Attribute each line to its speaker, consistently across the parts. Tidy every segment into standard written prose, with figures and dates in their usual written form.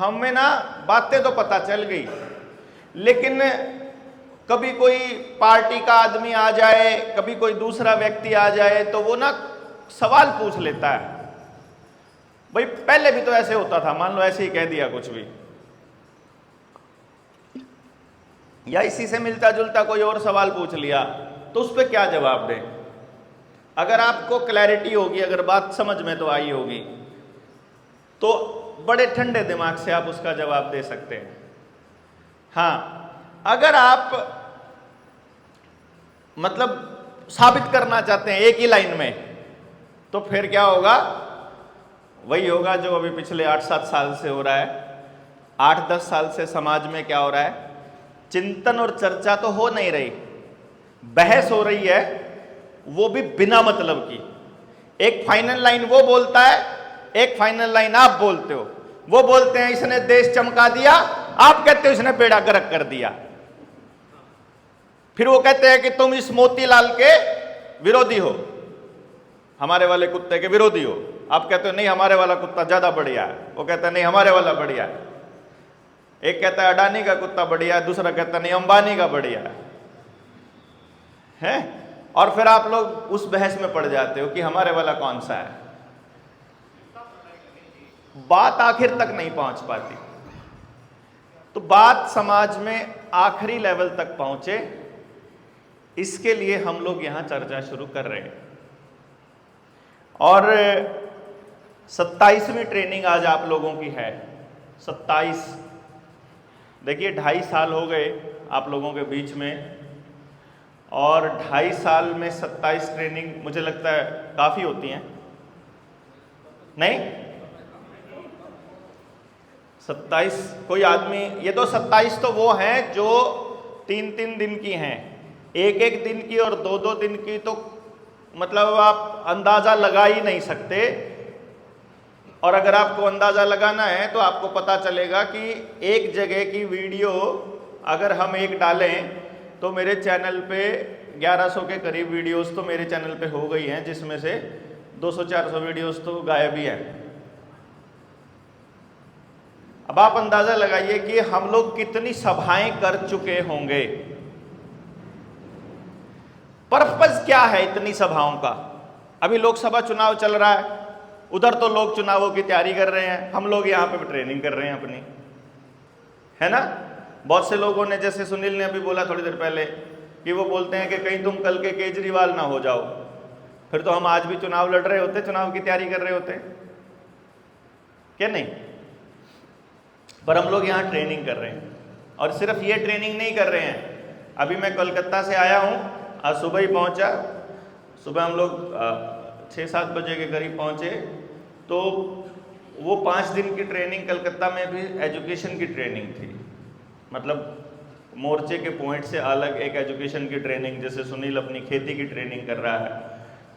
Speaker 1: हमें ना बातें तो पता चल गई, लेकिन कभी कोई पार्टी का आदमी आ जाए, कभी कोई दूसरा व्यक्ति आ जाए तो वो ना सवाल पूछ लेता है। भाई पहले भी तो ऐसे होता था, मान लो ऐसे ही कह दिया कुछ भी, या इसी से मिलता जुलता कोई और सवाल पूछ लिया, तो उस पर क्या जवाब दें? अगर आपको क्लैरिटी होगी, अगर बात समझ में तो आई होगी, तो बड़े ठंडे दिमाग से आप उसका जवाब दे सकते हैं। हाँ, अगर आप मतलब साबित करना चाहते हैं एक ही लाइन में, तो फिर क्या होगा? वही होगा जो अभी पिछले 8-7 साल से हो रहा है। 8-10 साल से समाज में क्या हो रहा है? चिंतन और चर्चा तो हो नहीं रही, बहस हो रही है, वो भी बिना मतलब की। एक फाइनल लाइन वो बोलता है, एक फाइनल लाइन आप बोलते हो। वो बोलते हैं इसने देश चमका दिया, आप कहते हो इसने बेड़ा गर्क कर दिया। फिर वो कहते हैं कि तुम इस मोतीलाल के विरोधी हो, हमारे वाले कुत्ते के विरोधी हो। आप कहते हो नहीं हमारे वाला कुत्ता ज्यादा बढ़िया है, वो कहता है नहीं हमारे वाला बढ़िया है। एक कहता है अडानी का कुत्ता बढ़िया है, दूसरा कहता है नहीं अंबानी का बढ़िया है। और फिर आप लोग उस बहस में पड़ जाते हो कि हमारे वाला कौन सा है। बात आखिर तक नहीं पहुंच पाती। तो बात समाज में आखिरी लेवल तक पहुंचे, इसके लिए हम लोग यहां चर्चा शुरू कर रहे हैं। और 27वीं ट्रेनिंग आज आप लोगों की है। 27, देखिए 2.5 साल हो गए आप लोगों के बीच में, और 2.5 साल में 27 ट्रेनिंग मुझे लगता है काफ़ी होती हैं, नहीं? 27 कोई आदमी, ये तो 27 तो वो हैं जो 3-3 दिन की हैं, 1-1 दिन की और 2-2 दिन की तो मतलब आप अंदाज़ा लगा ही नहीं सकते। और अगर आपको अंदाज़ा लगाना है तो आपको पता चलेगा कि एक जगह की वीडियो अगर हम एक डालें तो मेरे चैनल पे 1100 के करीब वीडियोस तो मेरे चैनल पे हो गई हैं, जिसमें से 200-400 वीडियोस तो गायब ही हैं। अब आप अंदाज़ा लगाइए कि हम लोग कितनी सभाएं कर चुके होंगे। पर्पस क्या है इतनी सभाओं का? अभी लोकसभा चुनाव चल रहा है, उधर तो लोग चुनावों की तैयारी कर रहे हैं, हम लोग यहाँ पे ट्रेनिंग कर रहे हैं अपनी, है ना? बहुत से लोगों ने, जैसे सुनील ने अभी बोला थोड़ी देर पहले, कि वो बोलते हैं कि कहीं तुम कल के केजरीवाल ना हो जाओ, फिर तो हम आज भी चुनाव लड़ रहे होते, चुनाव की तैयारी कर रहे होते, क्या नहीं? पर हम लोग यहाँ ट्रेनिंग कर रहे हैं। और सिर्फ ये ट्रेनिंग नहीं कर रहे हैं, अभी मैं कोलकाता से आया हूँ, आज सुबह ही पहुँचा। सुबह हम लोग 6-7 बजे के करीब पहुँचे, तो वो 5 दिन की ट्रेनिंग कलकत्ता में भी एजुकेशन की ट्रेनिंग थी। मतलब मोर्चे के पॉइंट से अलग एक एजुकेशन की ट्रेनिंग, जैसे सुनील अपनी खेती की ट्रेनिंग कर रहा है,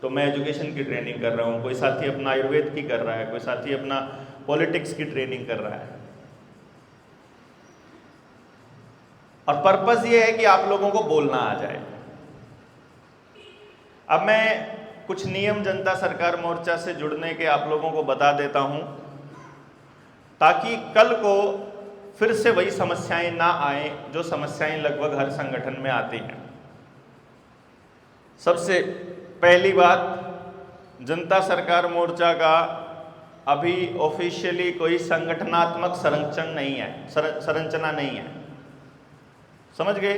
Speaker 1: तो मैं एजुकेशन की ट्रेनिंग कर रहा हूँ, कोई साथी अपना आयुर्वेद की कर रहा है, कोई साथी अपना पॉलिटिक्स की ट्रेनिंग कर रहा है। और पर्पस ये है कि आप लोगों को बोलना आ जाए। अब मैं कुछ नियम जनता सरकार मोर्चा से जुड़ने के आप लोगों को बता देता हूं, ताकि कल को फिर से वही समस्याएं ना आए जो समस्याएं लगभग हर संगठन में आती हैं। सबसे पहली बात, जनता सरकार मोर्चा का अभी ऑफिशियली कोई संगठनात्मक संरचना नहीं है। समझ गए?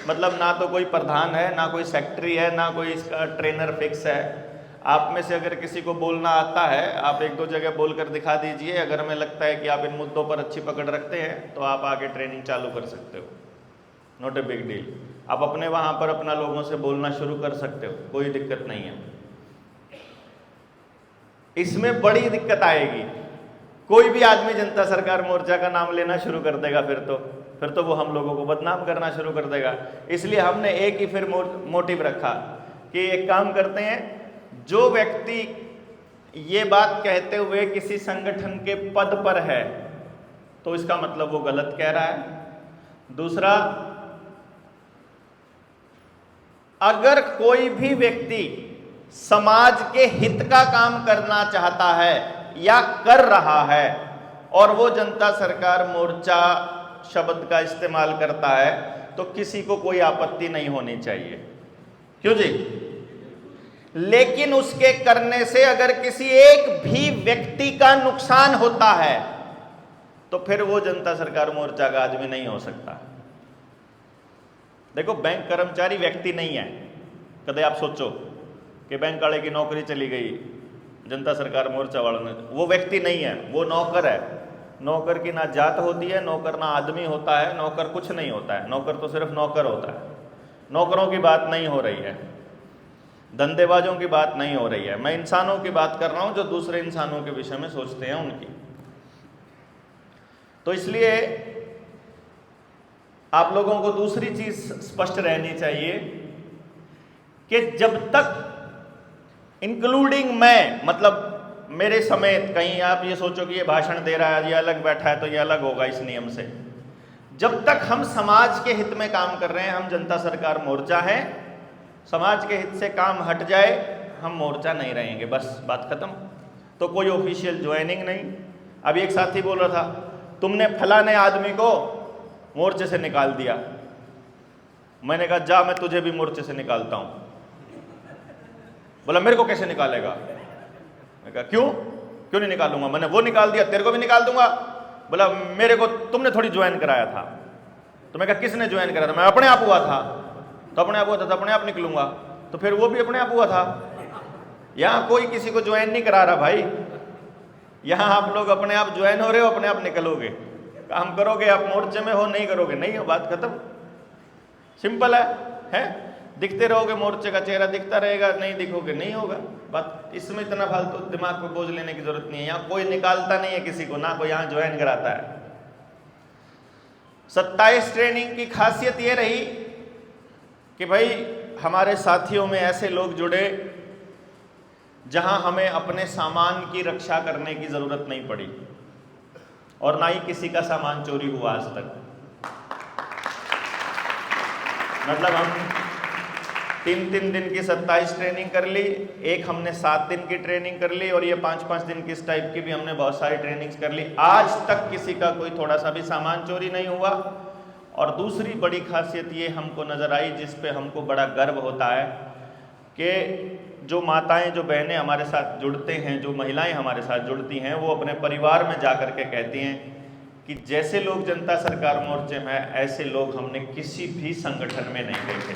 Speaker 1: मतलब ना तो कोई प्रधान है, ना कोई सेक्रेटरी है, ना कोई इसका ट्रेनर फिक्स है। आप में से अगर किसी को बोलना आता है, आप 1-2 जगह बोलकर दिखा दीजिए। अगर हमें लगता है कि आप इन मुद्दों पर अच्छी पकड़ रखते हैं तो आप आगे ट्रेनिंग चालू कर सकते हो, नॉट ए बिग डील। आप अपने वहाँ पर अपना लोगों से बोलना शुरू कर सकते हो, कोई दिक्कत नहीं है। इसमें बड़ी दिक्कत आएगी, कोई भी आदमी जनता सरकार मोर्चा का नाम लेना शुरू कर देगा, फिर तो वो हम लोगों को बदनाम करना शुरू कर देगा। इसलिए हमने एक ही फिर मोटिव रखा कि एक काम करते हैं, जो व्यक्ति ये बात कहते हुए किसी संगठन के पद पर है तो इसका मतलब वो गलत कह रहा है। दूसरा, अगर कोई भी व्यक्ति समाज के हित का काम करना चाहता है या कर रहा है और वो जनता सरकार मोर्चा शब्द का इस्तेमाल करता है तो किसी को कोई आपत्ति नहीं होनी चाहिए, क्यों जी? लेकिन उसके करने से अगर किसी एक भी व्यक्ति का नुकसान होता है तो फिर वो जनता सरकार मोर्चा का आदमी नहीं हो सकता। देखो, बैंक कर्मचारी व्यक्ति नहीं है। कदे आप सोचो कि बैंक वाले की नौकरी चली गई, जनता सरकार मोर्चा वालों ने, वो व्यक्ति नहीं है, वो नौकर है। नौकर की ना जात होती है, नौकर ना आदमी होता है, नौकर कुछ नहीं होता है, नौकर तो सिर्फ नौकर होता है। नौकरों की बात नहीं हो रही है, धंधेबाजों की बात नहीं हो रही है, मैं इंसानों की बात कर रहा हूं जो दूसरे इंसानों के विषय में सोचते हैं उनकी। तो इसलिए आप लोगों को दूसरी चीज स्पष्ट रहनी चाहिए कि जब तक इंक्लूडिंग मैं, मतलब मेरे समेत, कहीं आप ये सोचो कि ये भाषण दे रहा है, ये अलग बैठा है तो ये अलग होगा इस नियम से, जब तक हम समाज के हित में काम कर रहे हैं, हम जनता सरकार मोर्चा है। समाज के हित से काम हट जाए, हम मोर्चा नहीं रहेंगे, बस बात खत्म। तो कोई ऑफिशियल ज्वाइनिंग नहीं। अभी एक साथी बोल रहा था, तुमने फलाने आदमी को मोर्चे से निकाल दिया। मैंने कहा जा, मैं तुझे भी मोर्चे से निकालता हूं। बोला मेरे को कैसे निकालेगा? मैं कहा क्यों नहीं निकालूंगा? मैंने वो निकाल दिया, तेरे को भी निकाल दूंगा। बोला मेरे को तुमने थोड़ी ज्वाइन कराया था। तो मैं कहा किसने ज्वाइन कराया था? मैं अपने आप हुआ था। तो अपने आप हुआ था तो अपने आप निकलूंगा। तो फिर वो भी अपने आप हुआ था। यहां कोई किसी को ज्वाइन नहीं करा रहा भाई। यहां आप लोग अपने आप ज्वाइन हो रहे हो, अपने आप निकलोगे। काम करोगे आप मोर्चे में हो, नहीं करोगे नहीं हो, बात खत्म। सिंपल है? दिखते रहोगे, मोर्चे का चेहरा दिखता रहेगा, नहीं दिखोगे नहीं होगा। बात इसमें इतना फालतू दिमाग पे बोझ लेने की जरूरत नहीं है। यहाँ कोई निकालता नहीं है किसी को, ना कोई यहाँ ज्वाइन कराता है। 27 ट्रेनिंग की खासियत ये रही कि भाई हमारे साथियों में ऐसे लोग जुड़े जहां हमें अपने सामान की रक्षा करने की जरूरत नहीं पड़ी और ना ही किसी का सामान चोरी हुआ आज तक। मतलब हम 3-3 दिन की 27 ट्रेनिंग कर ली, एक हमने 7 दिन की ट्रेनिंग कर ली और ये 5-5 दिन की इस टाइप की भी हमने बहुत सारी ट्रेनिंग्स कर ली। आज तक किसी का कोई थोड़ा सा भी सामान चोरी नहीं हुआ। और दूसरी बड़ी खासियत ये हमको नज़र आई, जिस पे हमको बड़ा गर्व होता है, कि जो माताएं, जो बहनें हमारे साथ जुड़ते हैं, जो महिलाएं हमारे साथ जुड़ती हैं, वो अपने परिवार में जा कर के कहती हैं कि जैसे लोग जनता सरकार मोर्चे में हैं, ऐसे लोग हमने किसी भी संगठन में नहीं देखे।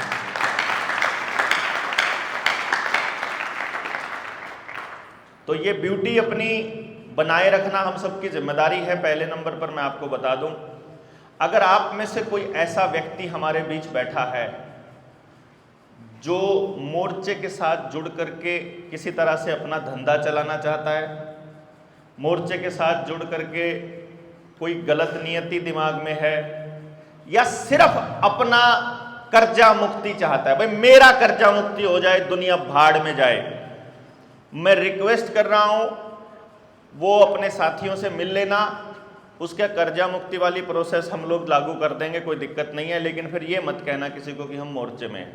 Speaker 1: तो ये ब्यूटी अपनी बनाए रखना हम सबकी जिम्मेदारी है। पहले नंबर पर मैं आपको बता दूं, अगर आप में से कोई ऐसा व्यक्ति हमारे बीच बैठा है जो मोर्चे के साथ जुड़ करके किसी तरह से अपना धंधा चलाना चाहता है, मोर्चे के साथ जुड़ करके कोई गलत नियति दिमाग में है, या सिर्फ अपना कर्जा मुक्ति चाहता है, भाई मेरा कर्जा मुक्ति हो जाए, दुनिया भाड़ में जाए, मैं रिक्वेस्ट कर रहा हूं वो अपने साथियों से मिल लेना। उसके कर्जा मुक्ति वाली प्रोसेस हम लोग लागू कर देंगे, कोई दिक्कत नहीं है। लेकिन फिर ये मत कहना किसी को कि हम मोर्चे में हैं।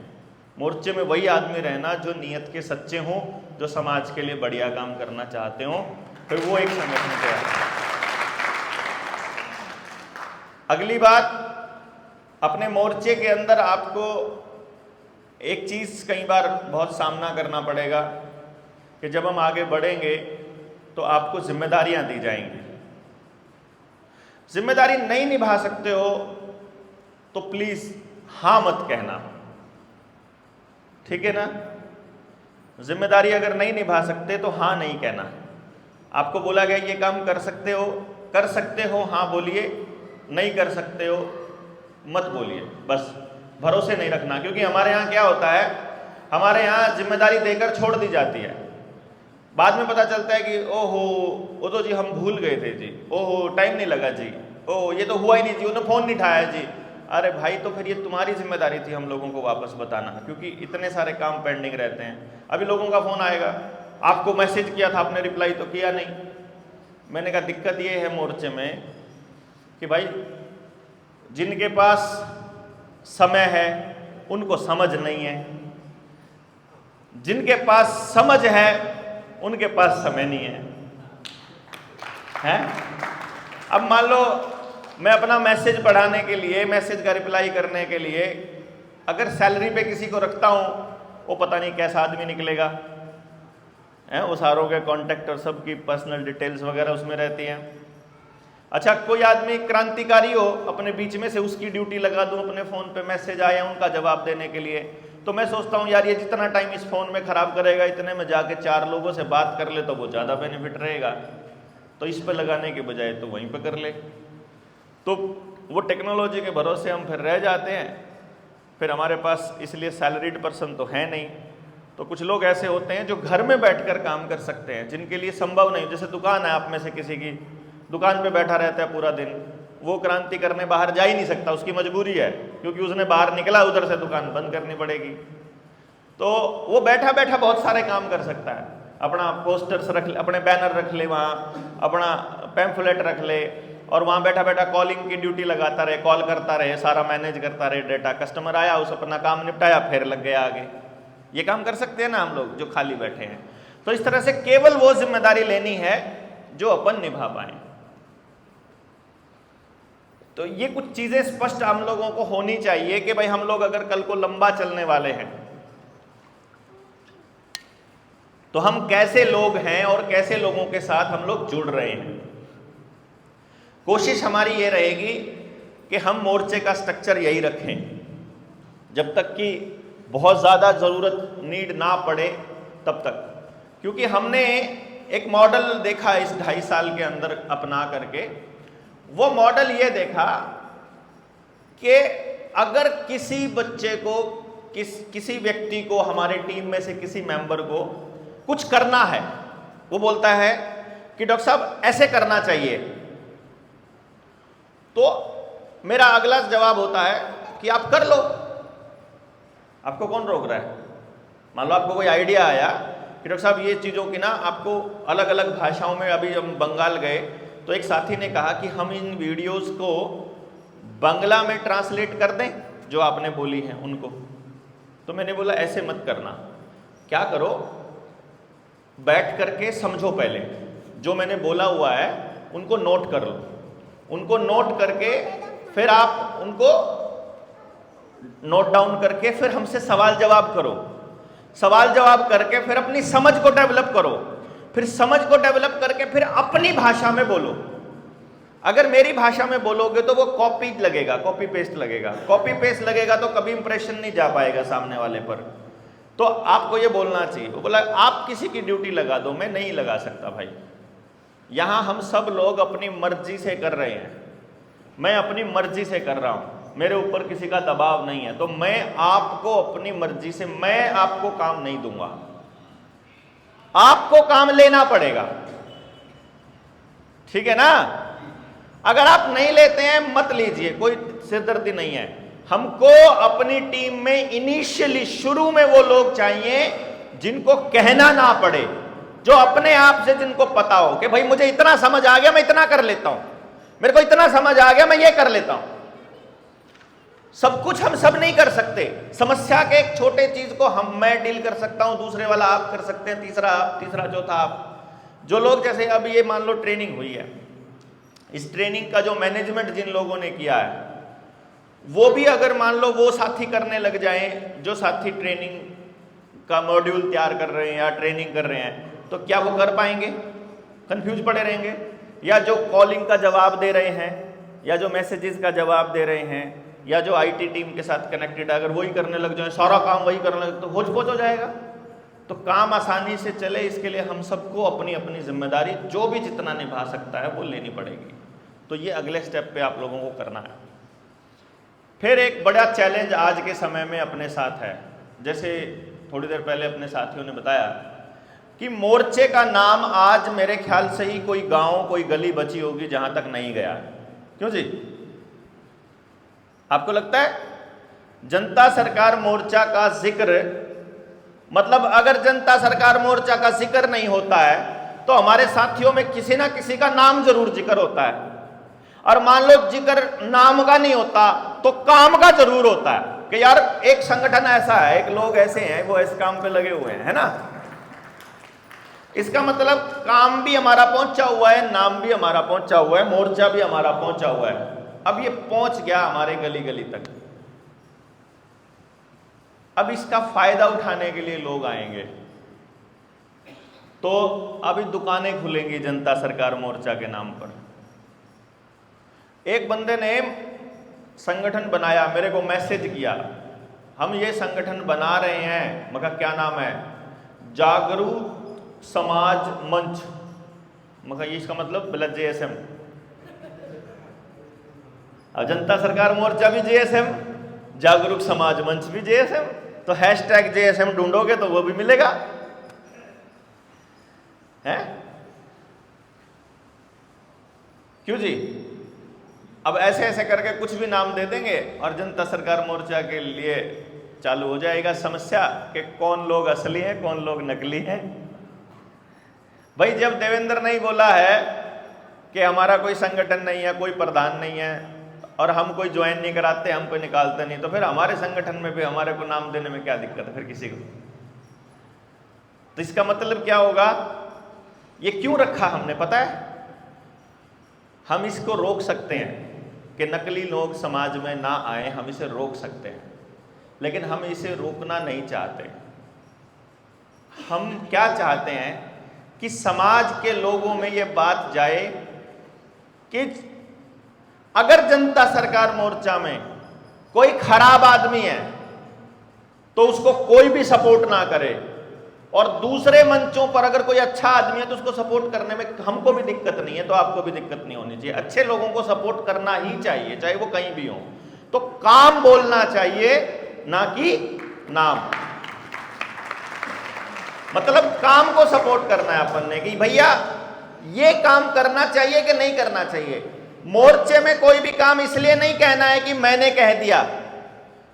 Speaker 1: मोर्चे में वही आदमी रहना जो नियत के सच्चे हों, जो समाज के लिए बढ़िया काम करना चाहते हों, फिर वो एक संगठन पे आए। अगली बात, अपने मोर्चे के अंदर आपको एक चीज कई बार बहुत सामना करना पड़ेगा कि जब हम आगे बढ़ेंगे तो आपको जिम्मेदारियां दी जाएंगी। जिम्मेदारी नहीं निभा सकते हो तो प्लीज हां मत कहना, ठीक है ना? जिम्मेदारी अगर नहीं निभा सकते तो हां नहीं कहना। आपको बोला गया ये काम कर सकते हो हां बोलिए, नहीं कर सकते हो मत बोलिए। बस भरोसे नहीं रखना, क्योंकि हमारे यहाँ क्या होता है, हमारे यहाँ जिम्मेदारी देकर छोड़ दी जाती है, बाद में पता चलता है कि ओहो वो तो जी हम भूल गए थे जी, ओहो टाइम नहीं लगा जी, ओहो ये तो हुआ ही नहीं जी, उन्होंने फ़ोन नहीं उठाया जी। अरे भाई, तो फिर ये तुम्हारी जिम्मेदारी थी हम लोगों को वापस बताना, क्योंकि इतने सारे काम पेंडिंग रहते हैं। अभी लोगों का फ़ोन आएगा, आपको मैसेज किया था, आपने रिप्लाई तो किया नहीं। मैंने कहा दिक्कत ये है मोर्चे में कि भाई जिनके पास समय है उनको समझ नहीं है, जिनके पास समझ है उनके पास समय नहीं है, हैं? अब मान लो मैं अपना मैसेज पढ़ाने के लिए, मैसेज का रिप्लाई करने के लिए अगर सैलरी पे किसी को रखता हूं, वो पता नहीं कैसा आदमी निकलेगा है, वो सारों के कॉन्टेक्ट और सबकी पर्सनल डिटेल्स वगैरह उसमें रहती हैं। अच्छा, कोई आदमी क्रांतिकारी हो, अपने बीच में से उसकी ड्यूटी लगा दूं, अपने फ़ोन पे मैसेज आए उनका जवाब देने के लिए, तो मैं सोचता हूं यार ये जितना टाइम इस फ़ोन में ख़राब करेगा, इतने में जाके 4 लोगों से बात कर ले तो वो ज़्यादा बेनिफिट रहेगा, तो इस पे लगाने के बजाय तो वहीं पे कर ले। तो वो टेक्नोलॉजी के भरोसे हम फिर रह जाते हैं। फिर हमारे पास इसलिए सैलरीड पर्सन तो है नहीं, तो कुछ लोग ऐसे होते हैं जो घर में बैठकर काम कर सकते हैं, जिनके लिए संभव नहीं। जैसे दुकान है आप में से किसी की, दुकान पे बैठा रहता है पूरा दिन, वो क्रांति करने बाहर जा ही नहीं सकता, उसकी मजबूरी है, क्योंकि उसने बाहर निकला उधर से दुकान बंद करनी पड़ेगी। तो वो बैठा बैठा बहुत सारे काम कर सकता है, अपना पोस्टर्स रख ले, अपने बैनर रख ले, वहाँ अपना पैम्फलेट रख ले, और वहाँ बैठा बैठा कॉलिंग की ड्यूटी लगाता रहे, कॉल करता रहे, सारा मैनेज करता रहे डेटा। कस्टमर आया, उस अपना काम निपटाया, फिर लग गया आगे। ये काम कर सकते हैं ना हम लोग जो खाली बैठे हैं। तो इस तरह से केवल वो जिम्मेदारी लेनी है जो अपन निभा पाए। तो ये कुछ चीजें स्पष्ट हम लोगों को होनी चाहिए कि भाई हम लोग अगर कल को लंबा चलने वाले हैं तो हम कैसे लोग हैं और कैसे लोगों के साथ हम लोग जुड़ रहे हैं। कोशिश हमारी ये रहेगी कि हम मोर्चे का स्ट्रक्चर यही रखें जब तक कि बहुत ज़्यादा ज़रूरत नीड ना पड़े तब तक, क्योंकि हमने एक मॉडल देखा इस 2.5 साल के अंदर अपना करके। वो मॉडल ये देखा कि अगर किसी बच्चे को, किसी व्यक्ति को, हमारे टीम में से किसी मेंबर को कुछ करना है, वो बोलता है कि डॉक्टर साहब ऐसे करना चाहिए, तो मेरा अगला जवाब होता है कि आप कर लो, आपको कौन रोक रहा है। मान लो आपको कोई आइडिया आया कि डॉक्टर साहब ये चीज़ों की ना आपको अलग अलग भाषाओं में, अभी हम बंगाल गए तो एक साथी ने कहा कि हम इन वीडियोस को बांग्ला में ट्रांसलेट कर दें जो आपने बोली हैं उनको। तो मैंने बोला ऐसे मत करना, क्या करो, बैठ करके समझो, पहले जो मैंने बोला हुआ है उनको नोट कर लो, उनको नोट करके फिर आप उनको नोट डाउन करके फिर हमसे सवाल जवाब करो, सवाल जवाब करके फिर अपनी समझ को डेवलप करो, फिर समझ को डेवलप करके फिर अपनी भाषा में बोलो। अगर मेरी भाषा में बोलोगे तो वो कॉपी लगेगा, कॉपी पेस्ट लगेगा, कॉपी पेस्ट लगेगा तो कभी इंप्रेशन नहीं जा पाएगा सामने वाले पर। तो आपको ये बोलना चाहिए। वो बोला आप किसी की ड्यूटी लगा दो, मैं नहीं लगा सकता भाई, यहाँ हम सब लोग अपनी मर्जी से कर रहे हैं, मैं अपनी मर्जी से कर रहा हूँ, मेरे ऊपर किसी का दबाव नहीं है, तो मैं आपको अपनी मर्जी से, मैं आपको काम नहीं दूंगा, आपको काम लेना पड़ेगा, ठीक है ना। अगर आप नहीं लेते हैं मत लीजिए, कोई सिरदर्दी नहीं है। हमको अपनी टीम में इनिशियली, शुरू में वो लोग चाहिए जिनको कहना ना पड़े, जो अपने आप से, जिनको पता हो कि भाई मुझे इतना समझ आ गया, मैं इतना कर लेता हूं, मेरे को इतना समझ आ गया, मैं ये कर लेता हूं। सब कुछ हम सब नहीं कर सकते। समस्या के एक छोटे चीज को मैं डील कर सकता हूं, दूसरे वाला आप कर सकते हैं, तीसरा आप, तीसरा चौथा आप। जो लोग, जैसे अब ये मान लो ट्रेनिंग हुई है, इस ट्रेनिंग का जो मैनेजमेंट जिन लोगों ने किया है, वो भी अगर मान लो वो साथी करने लग जाएं, जो साथी ट्रेनिंग का मॉड्यूल तैयार कर रहे हैं या ट्रेनिंग कर रहे हैं, तो क्या वो कर पाएंगे? कंफ्यूज पड़े रहेंगे। या जो कॉलिंग का जवाब दे रहे हैं, या जो मैसेजेस का जवाब दे रहे हैं, या जो आईटी टीम के साथ कनेक्टेड, अगर वही करने लग जाए, सारा काम वही करने लगे, तो होच पोच हो जाएगा। तो काम आसानी से चले, इसके लिए हम सबको अपनी अपनी जिम्मेदारी जो भी जितना निभा सकता है वो लेनी पड़ेगी। तो ये अगले स्टेप पे आप लोगों को करना है। फिर एक बड़ा चैलेंज आज के समय में अपने साथ है, जैसे थोड़ी देर पहले अपने साथियों ने बताया कि मोर्चे का नाम आज मेरे ख्याल से ही कोई गांव, कोई गली बची होगी जहां तक नहीं गया। क्यों जी, आपको लगता है? जनता सरकार मोर्चा का जिक्र, मतलब अगर जनता सरकार मोर्चा का जिक्र नहीं होता है तो हमारे साथियों में किसी ना किसी का नाम जरूर जिक्र होता है, और मान लो जिक्र नाम का नहीं होता तो काम का जरूर होता है कि यार एक संगठन ऐसा है, एक लोग ऐसे हैं, वो इस काम पे लगे हुए हैं, है ना। इसका मतलब काम भी हमारा पहुंचा हुआ है, नाम भी हमारा पहुंचा हुआ है, मोर्चा भी हमारा पहुंचा हुआ है। अब ये पहुंच गया हमारे गली गली तक। अब इसका फायदा उठाने के लिए लोग आएंगे, तो अभी दुकानें खुलेंगी जनता सरकार मोर्चा के नाम पर। एक बंदे ने संगठन बनाया, मेरे को मैसेज किया, हम ये संगठन बना रहे हैं, मगर क्या नाम है, जागरूक समाज मंच। मगर ये इसका मतलब बोला JSM। अब जनता सरकार मोर्चा भी JSM, जागरूक समाज मंच भी JSM, तो #JSM ढूंढोगे तो वो भी मिलेगा, है? क्यों जी? अब ऐसे ऐसे करके कुछ भी नाम दे देंगे और जनता सरकार मोर्चा के लिए चालू हो जाएगा समस्या कि कौन लोग असली हैं, कौन लोग नकली हैं। भाई जब देवेंद्र नहीं बोला है कि हमारा कोई संगठन नहीं है, कोई प्रधान नहीं है और हम कोई ज्वाइन नहीं कराते, हम कोई निकालते नहीं, तो फिर हमारे संगठन में भी हमारे को नाम देने में क्या दिक्कत है फिर किसी को? तो इसका मतलब क्या होगा, ये क्यों रखा हमने पता है? हम इसको रोक सकते हैं कि नकली लोग समाज में ना आए, हम इसे रोक सकते हैं, लेकिन हम इसे रोकना नहीं चाहते। हम क्या चाहते हैं कि समाज के लोगों में ये बात जाए कि अगर जनता सरकार मोर्चा में कोई खराब आदमी है तो उसको कोई भी सपोर्ट ना करे, और दूसरे मंचों पर अगर कोई अच्छा आदमी है तो उसको सपोर्ट करने में हमको भी दिक्कत नहीं है, तो आपको भी दिक्कत नहीं होनी चाहिए। अच्छे लोगों को सपोर्ट करना ही चाहिए, चाहे वो कहीं भी हो। तो काम बोलना चाहिए, ना कि नाम। मतलब काम को सपोर्ट करना है अपन ने कि भैया ये काम करना चाहिए कि नहीं करना चाहिए। मोर्चे में कोई भी काम इसलिए नहीं कहना है कि मैंने कह दिया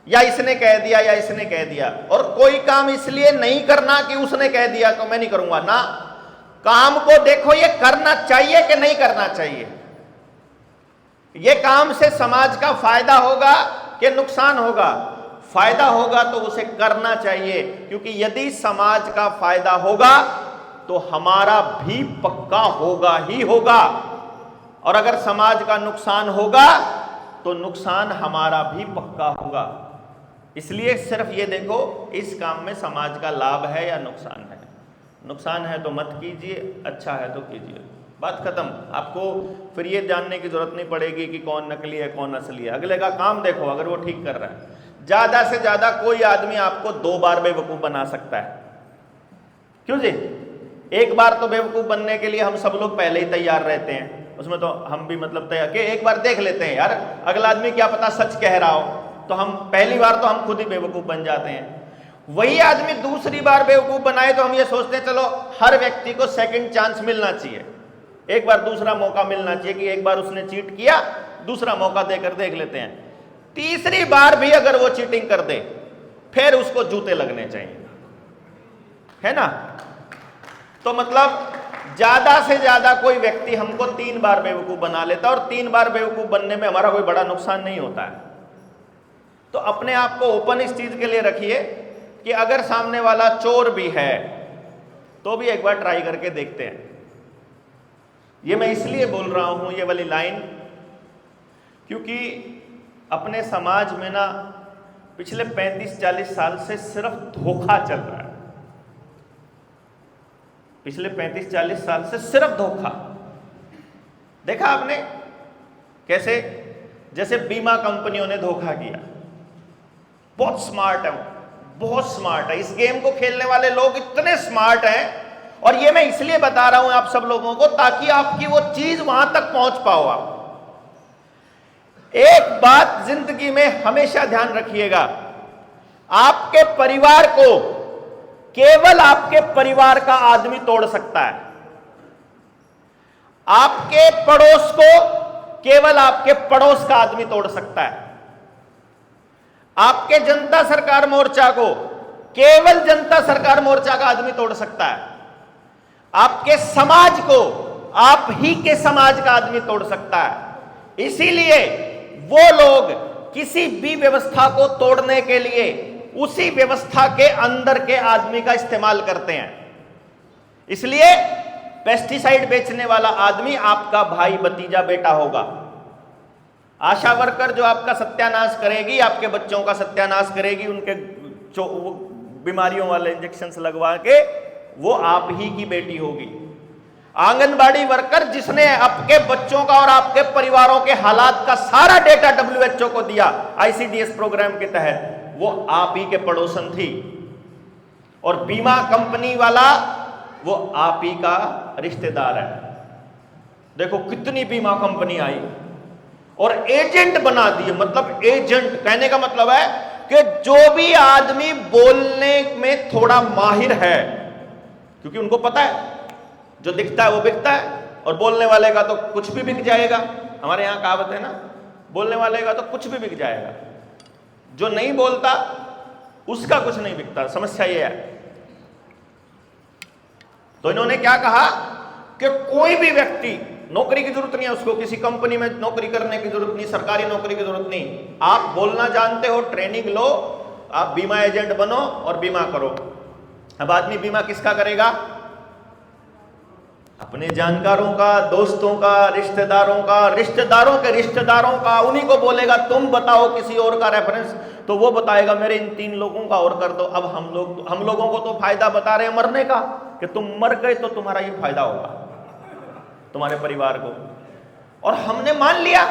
Speaker 1: या इसने कह दिया या इसने कह दिया, और कोई काम इसलिए नहीं करना कि उसने कह दिया तो मैं नहीं करूंगा ना। काम को देखो ये करना चाहिए कि नहीं करना चाहिए, ये काम से समाज का फायदा होगा कि नुकसान होगा। फायदा होगा तो उसे करना चाहिए, क्योंकि यदि समाज का फायदा होगा तो हमारा भी पक्का होगा ही होगा, और अगर समाज का नुकसान होगा तो नुकसान हमारा भी पक्का होगा। इसलिए सिर्फ ये देखो इस काम में समाज का लाभ है या नुकसान है। नुकसान है तो मत कीजिए, अच्छा है तो कीजिए, बात खत्म। आपको फिर ये जानने की जरूरत नहीं पड़ेगी कि कौन नकली है कौन असली है। अगले का काम देखो, अगर वो ठीक कर रहा है। ज्यादा से ज्यादा कोई आदमी आपको 2 बार बेवकूफ बना सकता है, क्यों जी? एक बार तो बेवकूफ बनने के लिए हम सब लोग पहले ही तैयार रहते हैं, उसमें तो हम भी मतलब तैयार कि एक बार देख लेते हैं यार अगला आदमी क्या पता सच कह रहा हो, तो हम पहली बार तो हम खुद ही बेवकूफ बन जाते हैं। वही आदमी दूसरी बार बेवकूफ बनाए तो हम ये सोचते हैं चलो हर व्यक्ति को सेकंड चांस मिलना चाहिए, एक बार दूसरा मौका मिलना चाहिए कि एक बार उसने चीट किया, दूसरा मौका देकर देख लेते हैं। तीसरी बार भी अगर वो चीटिंग कर दे फिर उसको जूते लगने चाहिए, है ना? तो मतलब ज्यादा से ज्यादा कोई व्यक्ति हमको 3 बार बेवकूफ बना लेता, और 3 बार बेवकूफ बनने में हमारा कोई बड़ा नुकसान नहीं होता है। तो अपने आप को ओपन इस चीज के लिए रखिए कि अगर सामने वाला चोर भी है तो भी एक बार ट्राई करके देखते हैं। ये मैं इसलिए बोल रहा हूं ये वाली लाइन, क्योंकि अपने समाज में ना पिछले 35-40 साल से सिर्फ धोखा चल रहा है। पिछले 35-40 साल से सिर्फ धोखा। देखा आपने कैसे? जैसे बीमा कंपनियों ने धोखा किया। बहुत स्मार्ट है, बहुत स्मार्ट है। इस गेम को खेलने वाले लोग इतने स्मार्ट हैं, और ये मैं इसलिए बता रहा हूं आप सब लोगों को ताकि आपकी वो चीज वहां तक पहुंच पाओ। आप एक बात जिंदगी में हमेशा ध्यान रखिएगा, आपके परिवार को केवल आपके परिवार का आदमी तोड़ सकता है, आपके पड़ोस को केवल आपके पड़ोस का आदमी तोड़ सकता है, आपके जनता सरकार मोर्चा को केवल जनता सरकार मोर्चा का आदमी तोड़ सकता है, आपके समाज को आप ही के समाज का आदमी तोड़ सकता है। इसीलिए वो लोग किसी भी व्यवस्था को तोड़ने के लिए उसी व्यवस्था के अंदर के आदमी का इस्तेमाल करते हैं। इसलिए पेस्टिसाइड बेचने वाला आदमी आपका भाई, भतीजा, बेटा होगा। आशा वर्कर जो आपका सत्यानाश करेगी, आपके बच्चों का सत्यानाश करेगी, उनके बीमारियों वाले इंजेक्शन लगवा के, वो आप ही की बेटी होगी। आंगनबाड़ी वर्कर जिसने आपके बच्चों का और आपके परिवारों के हालात का सारा डेटा WHO को दिया ICDS प्रोग्राम के तहत, वो आप ही के पड़ोसन थी। और बीमा कंपनी वाला वो आप ही का रिश्तेदार है। देखो कितनी बीमा कंपनी आई और एजेंट बना दिए। मतलब एजेंट कहने का मतलब है कि जो भी आदमी बोलने में थोड़ा माहिर है, क्योंकि उनको पता है जो दिखता है वो बिकता है, और बोलने वाले का तो कुछ भी बिक जाएगा। हमारे यहां कहावत है ना, बोलने वाले का तो कुछ भी बिक जाएगा, जो नहीं बोलता उसका कुछ नहीं बिकता। समस्या ये है। तो इन्होंने क्या कहा कि कोई भी व्यक्ति, नौकरी की जरूरत नहीं है उसको, किसी कंपनी में नौकरी करने की जरूरत नहीं, सरकारी नौकरी की जरूरत नहीं, आप बोलना जानते हो, ट्रेनिंग लो, आप बीमा एजेंट बनो और बीमा करो। अब आदमी बीमा किसका करेगा? अपने जानकारों का, दोस्तों का, रिश्तेदारों का, रिश्तेदारों के रिश्तेदारों का। उन्हीं को बोलेगा तुम बताओ किसी और का रेफरेंस, तो वो बताएगा मेरे इन 3 लोगों का और कर दो। अब हम लोगों को तो फायदा बता रहे हैं मरने का, कि तुम मर गए तो तुम्हारा ये फायदा होगा तुम्हारे परिवार को, और हमने मान लिया।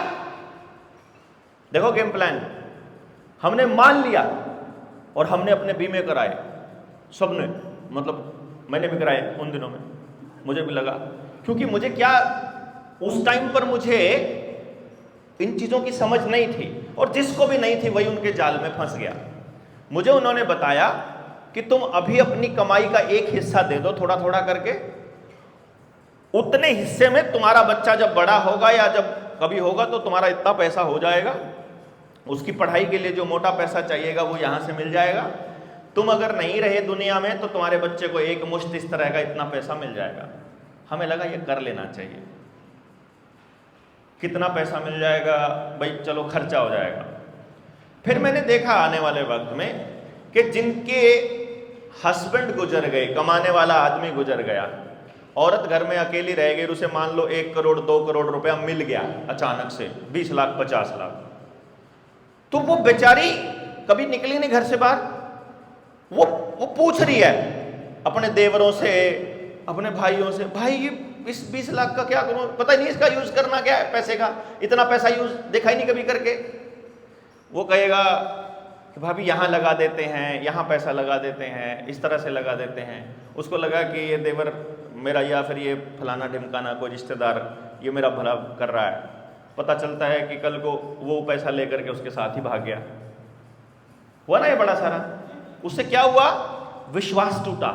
Speaker 1: देखो गेम प्लान, हमने मान लिया और हमने अपने बीमे कराए सबने। मतलब मैंने भी कराए उन दिनों में, मुझे भी लगा, क्योंकि मुझे क्या उस टाइम पर मुझे इन चीजों की समझ नहीं थी, और जिसको भी नहीं थी वही उनके जाल में फंस गया। मुझे उन्होंने बताया कि तुम अभी अपनी कमाई का एक हिस्सा दे दो, थोड़ा थोड़ा करके, उतने हिस्से में तुम्हारा बच्चा जब बड़ा होगा या जब कभी होगा तो तुम्हारा इतना पैसा हो जाएगा, उसकी पढ़ाई के लिए जो मोटा पैसा चाहिएगा वो यहां से मिल जाएगा। तुम अगर नहीं रहे दुनिया में तो तुम्हारे बच्चे को एक मुश्त इस तरह का इतना पैसा मिल जाएगा। हमें लगा ये कर लेना चाहिए। कितना पैसा मिल जाएगा भाई, चलो खर्चा हो जाएगा। फिर मैंने देखा आने वाले वक्त में कि जिनके हस्बैंड गुजर गए, कमाने वाला आदमी गुजर गया, औरत घर में अकेली रह गई, उसे मान लो 1 करोड़ 2 करोड़ रुपया मिल गया अचानक से, 20 लाख 50 लाख, तो वो बेचारी कभी निकली नहीं घर से बाहर। वो पूछ रही है अपने देवरों से, अपने भाइयों से, भाई ये 20 लाख का क्या करूं, पता ही नहीं इसका यूज करना क्या है, पैसे का इतना पैसा यूज देखा ही नहीं कभी करके। वो कहेगा कि भाभी यहाँ लगा देते हैं, यहाँ पैसा लगा देते हैं, इस तरह से लगा देते हैं। उसको लगा कि ये देवर मेरा या फिर ये फलाना ढिमकाना कोई रिश्तेदार ये मेरा भला कर रहा है। पता चलता है कि कल को वो पैसा लेकर के उसके साथ ही भाग गया। हुआ ना ये बड़ा सारा। उससे क्या हुआ? विश्वास टूटा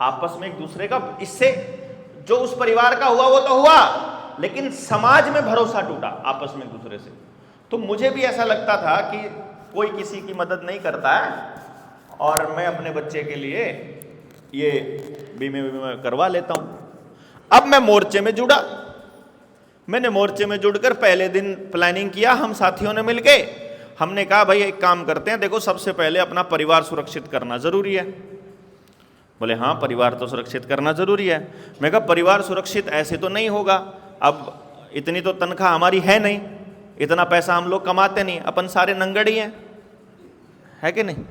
Speaker 1: आपस में एक दूसरे का। इससे जो उस परिवार का हुआ वो तो हुआ, लेकिन समाज में भरोसा टूटा आपस में एक दूसरे से। तो मुझे भी ऐसा लगता था कि कोई किसी की मदद नहीं करता है, और मैं अपने बच्चे के लिए ये बीमे करवा लेता हूं। अब मैं मोर्चे में जुड़ा। मैंने मोर्चे में जुड़कर पहले दिन प्लानिंग किया, हम साथियों ने मिलके हमने कहा भाई एक काम करते हैं, देखो सबसे पहले अपना परिवार सुरक्षित करना जरूरी है। बोले हाँ परिवार तो सुरक्षित करना जरूरी है। मैं कहा परिवार सुरक्षित ऐसे तो नहीं होगा, अब इतनी तो तनख्वाह हमारी है नहीं, इतना पैसा हम लोग कमाते नहीं, अपन सारे नंगड़ ही हैं, है कि नहीं।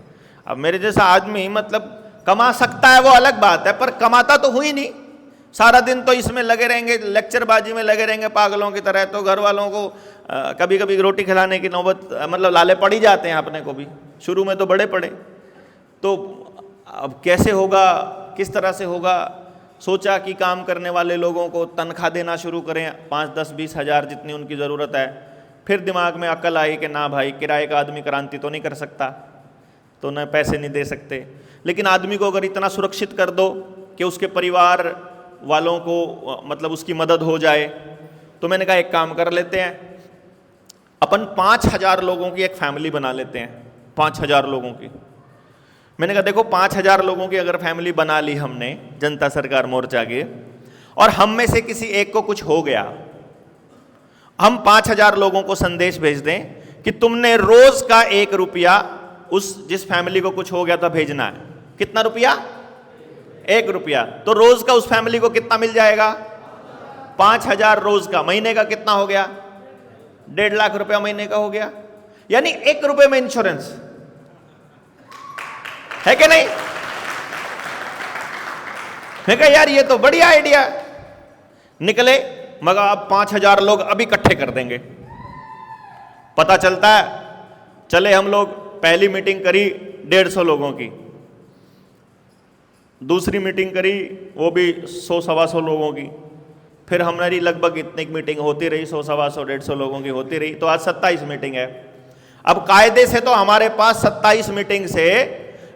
Speaker 1: अब मेरे जैसा आदमी मतलब कमा सकता है वो अलग बात है, पर कमाता तो हुई नहीं। सारा दिन तो इसमें लगे रहेंगे, लेक्चरबाजी में लगे रहेंगे पागलों की तरह, तो घर वालों को कभी कभी रोटी खिलाने की नौबत मतलब लाले पड़ ही जाते हैं अपने को भी। शुरू में तो बड़े पड़े, तो अब कैसे होगा, किस तरह से होगा। सोचा कि काम करने वाले लोगों को तनख्वाह देना शुरू करें, 5, 10, 20 हज़ार जितनी उनकी ज़रूरत है। फिर दिमाग में अकल आई कि ना भाई किराए का आदमी क्रांति तो नहीं कर सकता, तो न पैसे नहीं दे सकते, लेकिन आदमी को अगर इतना सुरक्षित कर दो कि उसके परिवार वालों को मतलब उसकी मदद हो जाए, तो मैंने कहा एक काम कर लेते हैं, अपन 5000 लोगों की एक फैमिली बना लेते हैं। 5000 लोगों की। मैंने कहा देखो 5000 लोगों की अगर फैमिली बना ली हमने जनता सरकार मोर्चा के, और हम में से किसी एक को कुछ हो गया, हम 5000 लोगों को संदेश भेज दें कि तुमने रोज का 1 रुपया उस जिस फैमिली को कुछ हो गया था भेजना है। कितना रुपया? 1 रुपया, तो रोज का उस फैमिली को कितना मिल जाएगा? 5,000 रोज का। महीने का कितना हो गया? 1.5 लाख रुपया महीने का हो गया। यानी 1 रुपए में इंश्योरेंस है कि नहीं? मैं कहा यार ये तो बढ़िया आइडिया। निकले, मगर अब 5,000 लोग अभी इकट्ठे कर देंगे। पता चलता है, चले हम लोग, पहली मीटिंग करी 150 लोगों की, दूसरी मीटिंग करी वो भी 100-125 लोगों की, फिर हमारी लगभग इतनी मीटिंग होती रही, 100-125-150 लोगों की होती रही, तो आज 27 मीटिंग है। अब कायदे से तो हमारे पास 27 मीटिंग से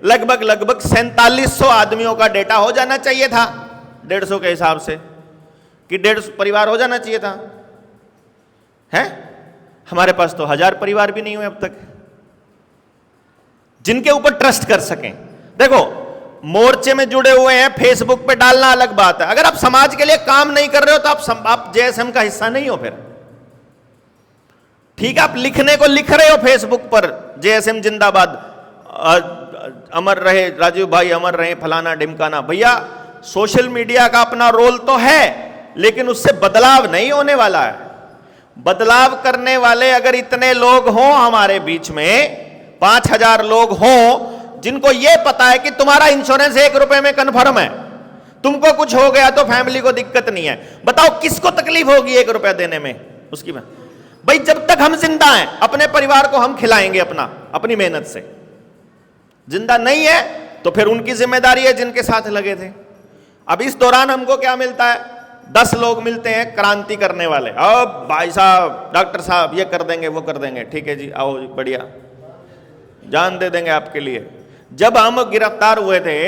Speaker 1: लगभग 4700 आदमियों का डेटा हो जाना चाहिए था, 150 के हिसाब से, कि 150 परिवार हो जाना चाहिए था, है? हमारे पास तो 1000 परिवार भी नहीं हुए अब तक जिनके ऊपर ट्रस्ट कर सकें। देखो, मोर्चे में जुड़े हुए हैं, फेसबुक पे डालना अलग बात है। अगर आप समाज के लिए काम नहीं कर रहे हो तो आप जेएसएम का हिस्सा नहीं हो। फिर ठीक है, आप लिखने को लिख रहे हो फेसबुक पर, जेएसएम जिंदाबाद, अमर रहे राजीव भाई, अमर रहे फलाना ढिमकाना। भैया, सोशल मीडिया का अपना रोल तो है, लेकिन उससे बदलाव नहीं होने वाला है। बदलाव करने वाले अगर इतने लोग हों हमारे बीच में, 5,000 लोग हों जिनको यह पता है कि तुम्हारा इंश्योरेंस 1 रुपए में कन्फर्म है, तुमको कुछ हो गया तो फैमिली को दिक्कत नहीं है, बताओ किसको तकलीफ होगी 1 रुपया देने में? उसकी में भाई, जब तक हम जिंदा हैं अपने परिवार को हम खिलाएंगे अपनी मेहनत से। जिंदा नहीं है तो फिर उनकी जिम्मेदारी है जिनके साथ लगे थे। अब इस दौरान हमको क्या मिलता है? 10 लोग मिलते हैं क्रांति करने वाले। अब भाई साहब, डॉक्टर साहब ये कर देंगे वो कर देंगे, ठीक है जी, आओ जी, बढ़िया, जान दे देंगे आपके लिए। जब हम गिरफ्तार हुए थे,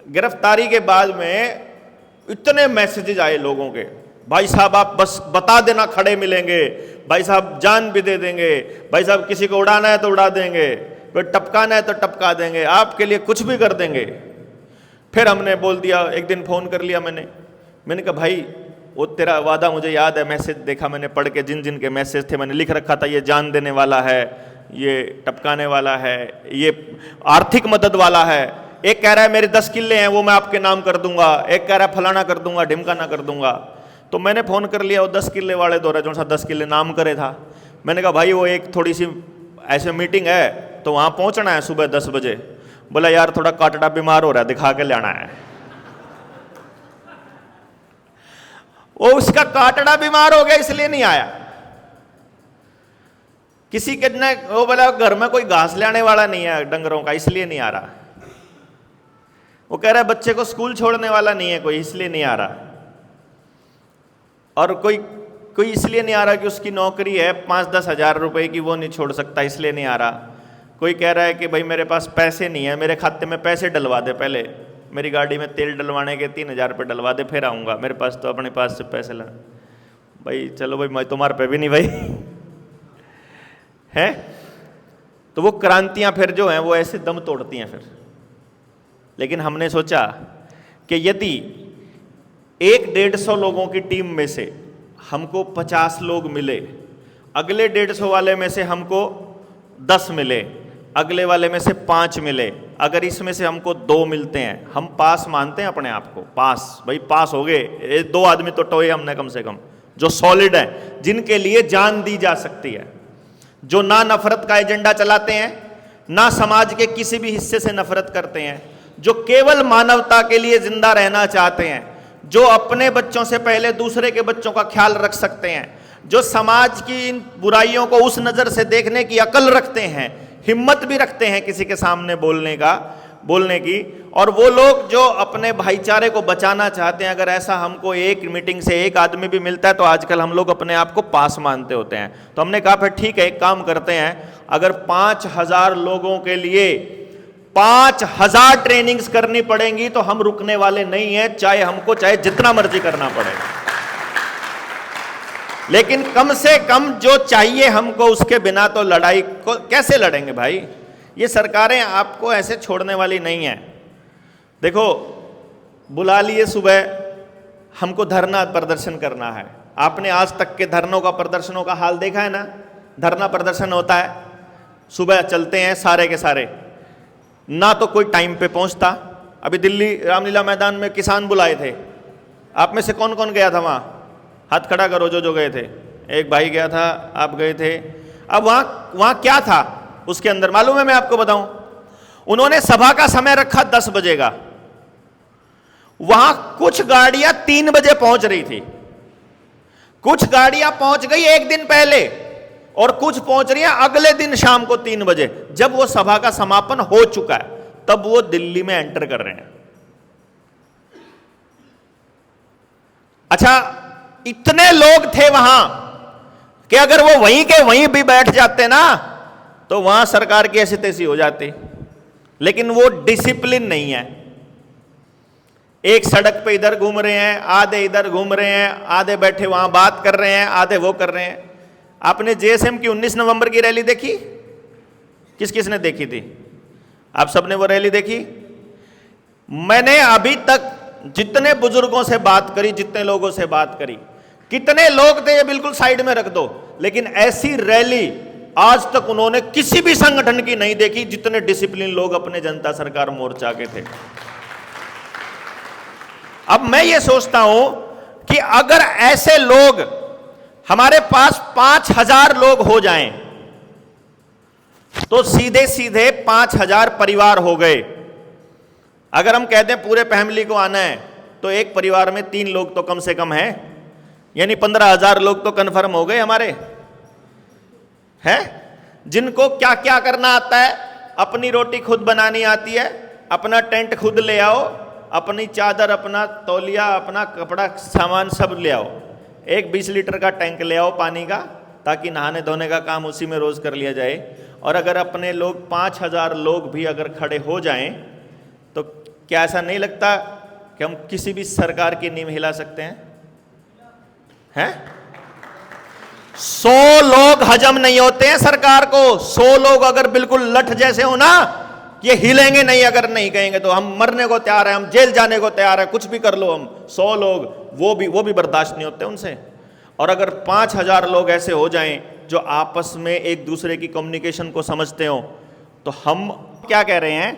Speaker 1: गिरफ्तारी के बाद में इतने मैसेजेस आए लोगों के, भाई साहब आप बस बता देना, खड़े मिलेंगे, भाई साहब जान भी दे देंगे, भाई साहब किसी को उड़ाना है तो उड़ा देंगे, कोई टपकाना है तो टपका देंगे, आपके लिए कुछ भी कर देंगे। फिर हमने बोल दिया, एक दिन फोन कर लिया मैंने कहा भाई वो तेरा वादा मुझे याद है, मैसेज देखा मैंने, पढ़ के जिन जिन के मैसेज थे मैंने लिख रखा था, ये जान देने वाला है, ये टपकाने वाला है, ये आर्थिक मदद वाला है। एक कह रहा है मेरे 10 किले हैं वो मैं आपके नाम कर दूंगा, एक कह रहा है फलाना कर दूंगा, ढिमकाना कर दूंगा। तो मैंने फोन कर लिया वो 10 किले वाले दौरे, जो सा 10 किले नाम करे था। मैंने कहा भाई वो एक थोड़ी सी ऐसे मीटिंग है तो वहाँ पहुँचना है सुबह 10 बजे। बोला यार थोड़ा काटड़ा बीमार हो रहा है, दिखा के लाना है। वो उसका काटड़ा बीमार हो गया इसलिए नहीं आया। किसी के ने वो बोला घर में कोई घास लाने वाला नहीं है डंगरों का, इसलिए नहीं आ रहा। वो कह रहा है बच्चे को स्कूल छोड़ने वाला नहीं है कोई, इसलिए नहीं आ रहा। और कोई इसलिए नहीं आ रहा कि उसकी नौकरी है 5-10 हज़ार रुपए की, वो नहीं छोड़ सकता, इसलिए नहीं आ रहा। कोई कह रहा है कि भाई मेरे पास पैसे नहीं है, मेरे खाते में पैसे डलवा दे, पहले मेरी गाड़ी में तेल डलवाने के 3,000 रुपये डलवा दे, फिर आऊँगा, मेरे पास तो अपने पास से पैसे ला। भाई चलो भाई, मैं तुम्हारे पे भी नहीं भाई है। तो वो क्रांतियाँ फिर जो हैं वो ऐसे दम तोड़ती हैं फिर। लेकिन हमने सोचा कि यदि 150 लोगों की टीम में से हमको 50 लोग मिले, अगले 150 वाले में से हमको 10 मिले, अगले वाले में से 5 मिले, अगर इसमें से हमको 2 मिलते हैं, हम पास मानते हैं अपने आप को, पास, भाई पास हो गए। 2 आदमी तो टोए हमने कम से कम, जो सॉलिड हैं, जिनके लिए जान दी जा सकती है, जो ना नफरत का एजेंडा चलाते हैं, ना समाज के किसी भी हिस्से से नफरत करते हैं, जो केवल मानवता के लिए जिंदा रहना चाहते हैं, जो अपने बच्चों से पहले दूसरे के बच्चों का ख्याल रख सकते हैं, जो समाज की इन बुराइयों को उस नज़र से देखने की अकल रखते हैं, हिम्मत भी रखते हैं किसी के सामने बोलने की, और वो लोग जो अपने भाईचारे को बचाना चाहते हैं। अगर ऐसा हमको एक मीटिंग से एक आदमी भी मिलता है तो आजकल हम लोग अपने आप को पास मानते होते हैं। तो हमने कहा फिर ठीक है, एक काम करते हैं, अगर 5,000 लोगों के लिए 5,000 ट्रेनिंग्स करनी पड़ेंगी तो हम रुकने वाले नहीं हैं, चाहे जितना मर्जी करना पड़े। लेकिन कम से कम जो चाहिए हमको, उसके बिना तो लड़ाई को कैसे लड़ेंगे भाई? ये सरकारें आपको ऐसे छोड़ने वाली नहीं है। देखो, बुला लिए सुबह, हमको धरना प्रदर्शन करना है। आपने आज तक के धरनों का प्रदर्शनों का हाल देखा है ना? धरना प्रदर्शन होता है, सुबह चलते हैं सारे के सारे, ना तो कोई टाइम पे पहुंचता, अभी दिल्ली रामलीला मैदान में किसान बुलाए थे, आप में से कौन कौन गया था वहाँ? हाथ खड़ा करो जो गए थे। एक भाई गया था, आप गए थे। अब वहाँ क्या था उसके अंदर मालूम है? मैं आपको बताऊं, उन्होंने सभा का समय रखा 10 बजे का, वहां कुछ गाड़ियां 3 बजे पहुंच रही थी, कुछ गाड़ियां पहुंच गई एक दिन पहले और कुछ पहुंच रही हैं अगले दिन शाम को 3 बजे, जब वो सभा का समापन हो चुका है तब वो दिल्ली में एंटर कर रहे हैं। अच्छा, इतने लोग थे वहां कि अगर वो वहीं के वहीं भी बैठ जाते ना तो वहां सरकार की ऐसी तैसी हो जाती, लेकिन वो डिसिप्लिन नहीं है। एक सड़क पे इधर घूम रहे हैं, आधे इधर घूम रहे हैं, आधे बैठे वहां बात कर रहे हैं, आधे वो कर रहे हैं। आपने जेएसएम की 19 नवंबर की रैली देखी? किस किस ने देखी थी? आप सबने वो रैली देखी? मैंने अभी तक जितने बुजुर्गों से बात करी, जितने लोगों से बात करी, कितने लोग थे ये बिल्कुल साइड में रख दो, लेकिन ऐसी रैली आज तक उन्होंने किसी भी संगठन की नहीं देखी जितने डिसिप्लिन लोग अपने जनता सरकार मोर्चा के थे। अब मैं ये सोचता हूं कि अगर ऐसे लोग हमारे पास 5000 लोग हो जाएं तो सीधे सीधे 5000 परिवार हो गए। अगर हम कहते हैं पूरे फैमिली को आना है तो एक परिवार में 3 लोग तो कम से कम हैं, यानी 15,000 लोग तो कन्फर्म हो गए हमारे हैं। जिनको क्या क्या करना आता है, अपनी रोटी खुद बनानी आती है, अपना टेंट खुद ले आओ, अपनी चादर, अपना तौलिया, अपना कपड़ा, सामान सब ले आओ, एक 20 लीटर का टैंक ले आओ पानी का, ताकि नहाने धोने का काम उसी में रोज कर लिया जाए। और अगर अपने लोग 5000 लोग भी अगर खड़े हो जाएं तो क्या ऐसा नहीं लगता कि हम किसी भी सरकार की नींव हिला सकते हैं? 100 लोग हजम नहीं होते हैं सरकार को। 100 लोग अगर बिल्कुल लठ जैसे हो ना, ये हिलेंगे नहीं अगर नहीं कहेंगे तो। हम मरने को तैयार हैं, हम जेल जाने को तैयार है, कुछ भी कर लो हम। 100 लोग वो भी बर्दाश्त नहीं होते उनसे। और अगर 5000 लोग ऐसे हो जाएं जो आपस में एक दूसरे की कम्युनिकेशन को समझते हो, तो हम क्या कह रहे हैं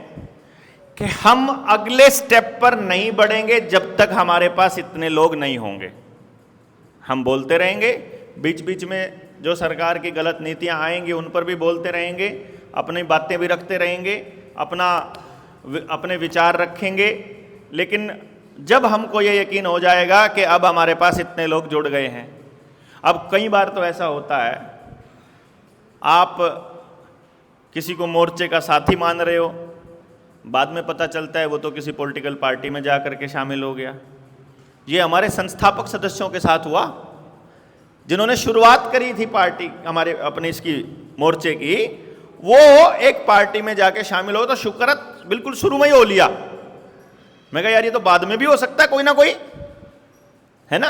Speaker 1: कि हम अगले स्टेप पर नहीं बढ़ेंगे जब तक हमारे पास इतने लोग नहीं होंगे। हम बोलते रहेंगे, बीच बीच में जो सरकार की गलत नीतियां आएंगी उन पर भी बोलते रहेंगे, अपनी बातें भी रखते रहेंगे, अपने विचार रखेंगे, लेकिन जब हमको ये यकीन हो जाएगा कि अब हमारे पास इतने लोग जुड़ गए हैं। अब कई बार तो ऐसा होता है, आप किसी को मोर्चे का साथी मान रहे हो, बाद में पता चलता है वो तो किसी पॉलिटिकल पार्टी में जा करके शामिल हो गया। ये हमारे संस्थापक सदस्यों के साथ हुआ, जिन्होंने शुरुआत करी थी पार्टी हमारे अपने इसकी मोर्चे की, वो एक पार्टी में जाके शामिल हो तो शुक्रत बिल्कुल शुरू में ही हो लिया। मैं कहा यार ये तो बाद में भी हो सकता है कोई ना कोई, है ना?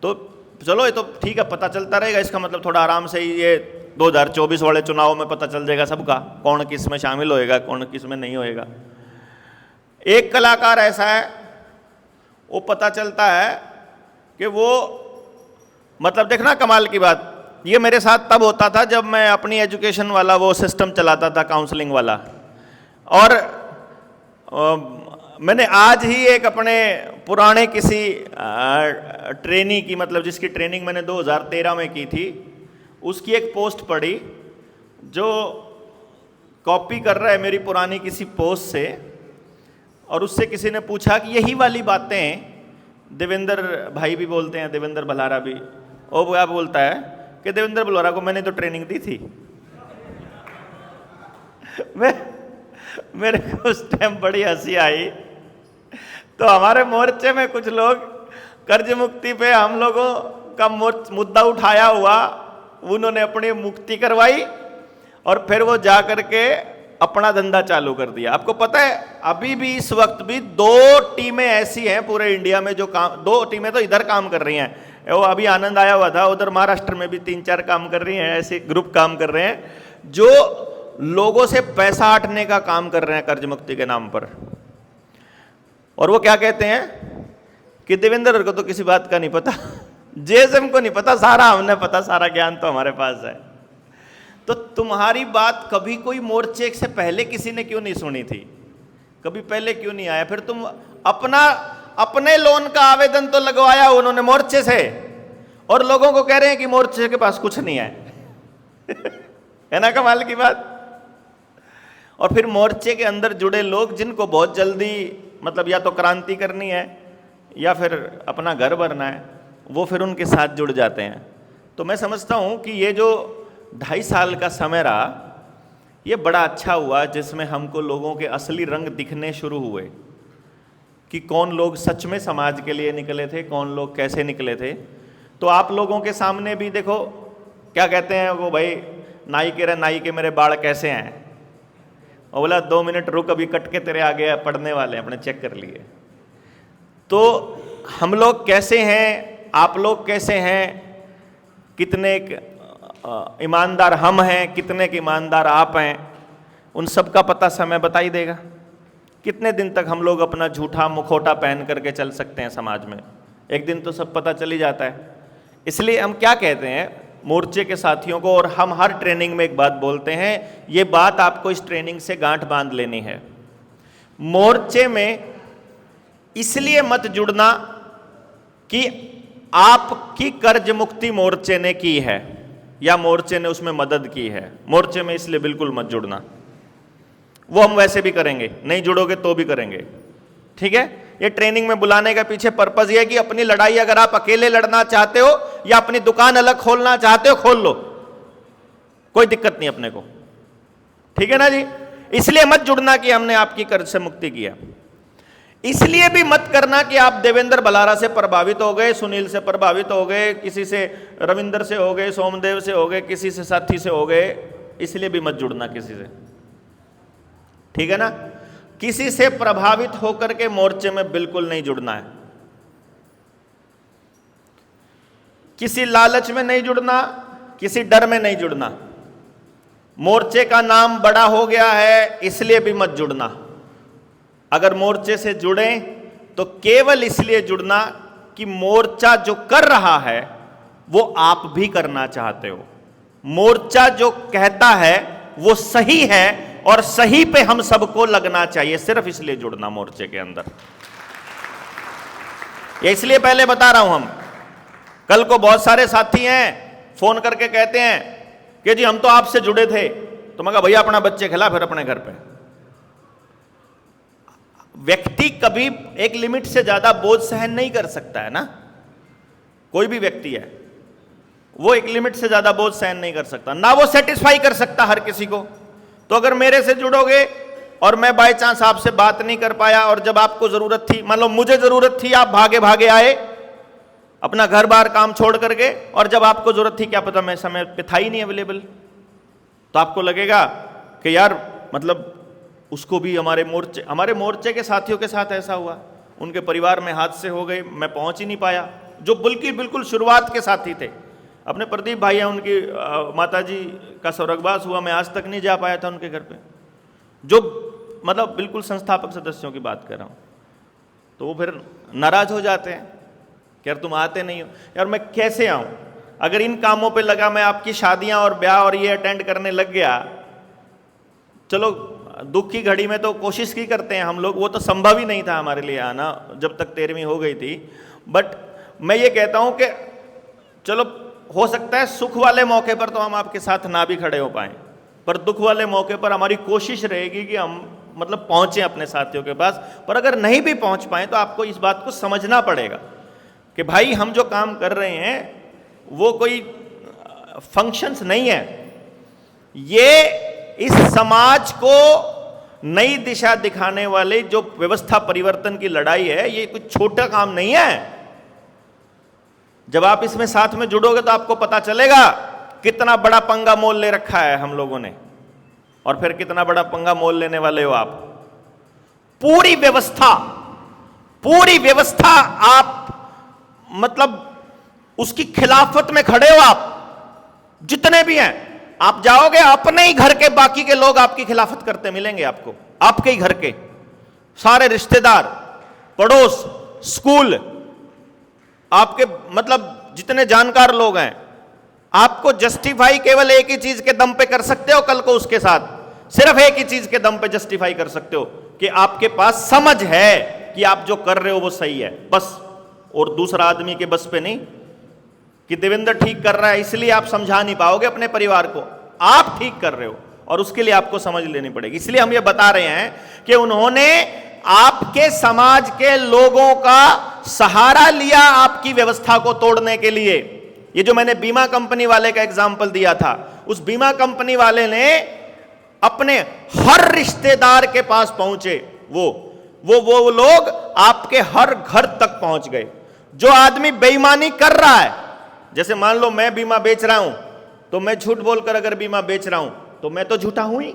Speaker 1: तो चलो ये तो ठीक है, पता चलता रहेगा। इसका मतलब थोड़ा आराम से ही ये 2024 वाले चुनाव में पता चल जाएगा सबका, कौन किस में शामिल होएगा, कौन किस में नहीं होएगा। एक कलाकार ऐसा है, वो पता चलता है कि वो, मतलब देखना कमाल की बात, ये मेरे साथ तब होता था जब मैं अपनी एजुकेशन वाला वो सिस्टम चलाता था, काउंसलिंग वाला। और मैंने आज ही एक अपने पुराने किसी ट्रेनी की, मतलब जिसकी ट्रेनिंग मैंने 2013 में की थी, उसकी एक पोस्ट पढ़ी जो कॉपी कर रहा है मेरी पुरानी किसी पोस्ट से। और उससे किसी ने पूछा कि यही वाली बातें देवेंद्र भाई भी बोलते हैं, देवेंद्र भलारा भी, और वो क्या बोलता है कि देवेंद्र भलारा को मैंने तो ट्रेनिंग दी थी। मेरे को उस टाइम बड़ी हंसी आई। तो हमारे मोर्चे में कुछ लोग कर्ज मुक्ति पे हम लोगों का मुद्दा उठाया हुआ, उन्होंने अपनी मुक्ति करवाई और फिर वो जा करके अपना धंधा चालू कर दिया। आपको पता है अभी भी इस वक्त भी 2 टीमें ऐसी हैं पूरे इंडिया में जो काम, 2 टीमें तो इधर काम कर रही हैं, वो अभी आनंद आया हुआ था, उधर महाराष्ट्र में भी 3-4 काम कर रही हैं, ऐसे ग्रुप काम कर रहे हैं जो लोगों से पैसा आटने का काम कर रहे हैं कर्ज मुक्ति के नाम पर। और वो क्या कहते हैं कि देवेंद्र को तो किसी बात का नहीं पता, जेएसएम को नहीं पता, सारा हमने पता, सारा ज्ञान तो हमारे पास है। तो तुम्हारी बात कभी कोई मोर्चे से पहले किसी ने क्यों नहीं सुनी थी? कभी पहले क्यों नहीं आया? फिर तुम अपने लोन का आवेदन तो लगवाया उन्होंने मोर्चे से, और लोगों को कह रहे हैं कि मोर्चे के पास कुछ नहीं है। है ना कमाल की बात। और फिर मोर्चे के अंदर जुड़े लोग जिनको बहुत जल्दी मतलब या तो क्रांति करनी है या फिर अपना घर भरना है, वो फिर उनके साथ जुड़ जाते हैं। तो मैं समझता हूं कि ये जो 2.5 साल का समय रहा, ये बड़ा अच्छा हुआ, जिसमें हमको लोगों के असली रंग दिखने शुरू हुए कि कौन लोग सच में समाज के लिए निकले थे, कौन लोग कैसे निकले थे। तो आप लोगों के सामने भी देखो क्या कहते हैं वो, भाई नाई कह रहे नाई के मेरे बाल कैसे हैं, और बोला 2 मिनट रुक अभी कट के तेरे आगे पढ़ने वाले हैं, अपने चेक कर लिए। तो हम लोग कैसे हैं, आप लोग कैसे हैं, कितने ईमानदार हम हैं, कितने के ईमानदार आप हैं, उन सब का पता समय बता ही देगा। कितने दिन तक हम लोग अपना झूठा मुखौटा पहन करके चल सकते हैं समाज में, एक दिन तो सब पता चल ही जाता है। इसलिए हम क्या कहते हैं मोर्चे के साथियों को, और हम हर ट्रेनिंग में एक बात बोलते हैं, ये बात आपको इस ट्रेनिंग से गांठ बांध लेनी है। मोर्चे में इसलिए मत जुड़ना कि आपकी कर्ज मुक्ति मोर्चे ने की है या मोर्चे ने उसमें मदद की है। मोर्चे में इसलिए बिल्कुल मत जुड़ना, वो हम वैसे भी करेंगे, नहीं जुड़ोगे तो भी करेंगे, ठीक है। ये ट्रेनिंग में बुलाने का पीछे पर्पस ये है कि अपनी लड़ाई अगर आप अकेले लड़ना चाहते हो या अपनी दुकान अलग खोलना चाहते हो, खोल लो, कोई दिक्कत नहीं अपने को, ठीक है ना जी। इसलिए मत जुड़ना कि हमने आपकी कर्ज से मुक्ति किया। इसलिए भी मत करना कि आप देवेंद्र बलारा से प्रभावित हो गए, सुनील से प्रभावित हो गए, किसी से रविंदर से हो गए, सोमदेव से हो गए, किसी से साथी से हो गए, इसलिए भी मत जुड़ना किसी से, ठीक है ना। किसी से प्रभावित होकर के मोर्चे में बिल्कुल नहीं जुड़ना है, किसी लालच में नहीं जुड़ना, किसी डर में नहीं जुड़ना। मोर्चे का नाम बड़ा हो गया है इसलिए भी मत जुड़ना। अगर मोर्चे से जुड़े तो केवल इसलिए जुड़ना कि मोर्चा जो कर रहा है वो आप भी करना चाहते हो। मोर्चा जो कहता है वो सही है और सही पे हम सबको लगना चाहिए, सिर्फ इसलिए जुड़ना मोर्चे के अंदर। ये इसलिए पहले बता रहा हूं, हम कल को बहुत सारे साथी हैं फोन करके कहते हैं कि जी हम तो आपसे जुड़े थे, तो मैं कहा भैया अपना बच्चे खिला फिर अपने घर पे। व्यक्ति कभी एक लिमिट से ज्यादा बोझ सहन नहीं कर सकता है ना, कोई भी व्यक्ति है वो एक लिमिट से ज्यादा बोझ सहन नहीं कर सकता, ना वो सेटिस्फाई कर सकता हर किसी को। तो अगर मेरे से जुड़ोगे और मैं बाय चांस आपसे बात नहीं कर पाया, और जब आपको जरूरत थी, मान लो मुझे जरूरत थी, आप भागे भागे आए अपना घर बार काम छोड़ करके, और जब आपको जरूरत थी क्या पता मैं समय पे था ही नहीं अवेलेबल, तो आपको लगेगा कि यार मतलब उसको भी हमारे मोर्चे के साथियों के साथ ऐसा हुआ, उनके परिवार में हादसे हो गए, मैं पहुंच ही नहीं पाया। जो बिल्कुल शुरुआत के साथी थे, अपने प्रदीप भाई हैं, उनकी माताजी का स्वर्गवास हुआ, मैं आज तक नहीं जा पाया था उनके घर पे। जो मतलब बिल्कुल संस्थापक सदस्यों की बात कर रहा हूँ, तो वो फिर नाराज हो जाते हैं कि यार तुम आते नहीं हो। यार मैं कैसे आऊँ, अगर इन कामों पे लगा मैं आपकी शादियां और ब्याह और ये अटेंड करने लग गया, चलो दुख की घड़ी में तो कोशिश की करते हैं हम लोग, वो तो संभव ही नहीं था हमारे लिए आना जब तक 13वीं हो गई थी। बट मैं ये कहता हूं कि चलो हो सकता है सुख वाले मौके पर तो हम आपके साथ ना भी खड़े हो पाएं, पर दुख वाले मौके पर हमारी कोशिश रहेगी कि हम मतलब पहुंचे अपने साथियों के पास। पर अगर नहीं भी पहुंच पाए तो आपको इस बात को समझना पड़ेगा कि भाई हम जो काम कर रहे हैं वो कोई फंक्शंस नहीं है, ये इस समाज को नई दिशा दिखाने वाले जो व्यवस्था परिवर्तन की लड़ाई है, ये कुछ छोटा काम नहीं है। जब आप इसमें साथ में जुड़ोगे तो आपको पता चलेगा कितना बड़ा पंगा मोल ले रखा है हम लोगों ने, और फिर कितना बड़ा पंगा मोल लेने वाले हो आप। पूरी व्यवस्था आप मतलब उसकी खिलाफत में खड़े हो आप, जितने भी हैं। आप जाओगे अपने ही घर के बाकी के लोग आपकी खिलाफत करते मिलेंगे आपको, आपके ही घर के सारे रिश्तेदार, पड़ोस, स्कूल, आपके मतलब जितने जानकार लोग हैं, आपको जस्टिफाई केवल एक ही चीज के दम पे कर सकते हो कल को उसके साथ, सिर्फ एक ही चीज के दम पे जस्टिफाई कर सकते हो कि आपके पास समझ है कि आप जो कर रहे हो वो सही है, बस। और दूसरा आदमी के बस पे नहीं कि देवेंद्र ठीक कर रहा है इसलिए आप समझा नहीं पाओगे अपने परिवार को, आप ठीक कर रहे हो और उसके लिए आपको समझ लेनी पड़ेगी। इसलिए हम ये बता रहे हैं कि उन्होंने आपके समाज के लोगों का सहारा लिया आपकी व्यवस्था को तोड़ने के लिए। ये जो मैंने बीमा कंपनी वाले का एग्जाम्पल दिया था, उस बीमा कंपनी वाले ने अपने हर रिश्तेदार के पास पहुंचे, वो लोग आपके हर घर तक पहुंच गए। जो आदमी बेईमानी कर रहा है, जैसे मान लो मैं बीमा बेच रहा हूं, तो मैं झूठ बोलकर अगर बीमा बेच रहा हूं तो मैं तो झूठा हूं ही।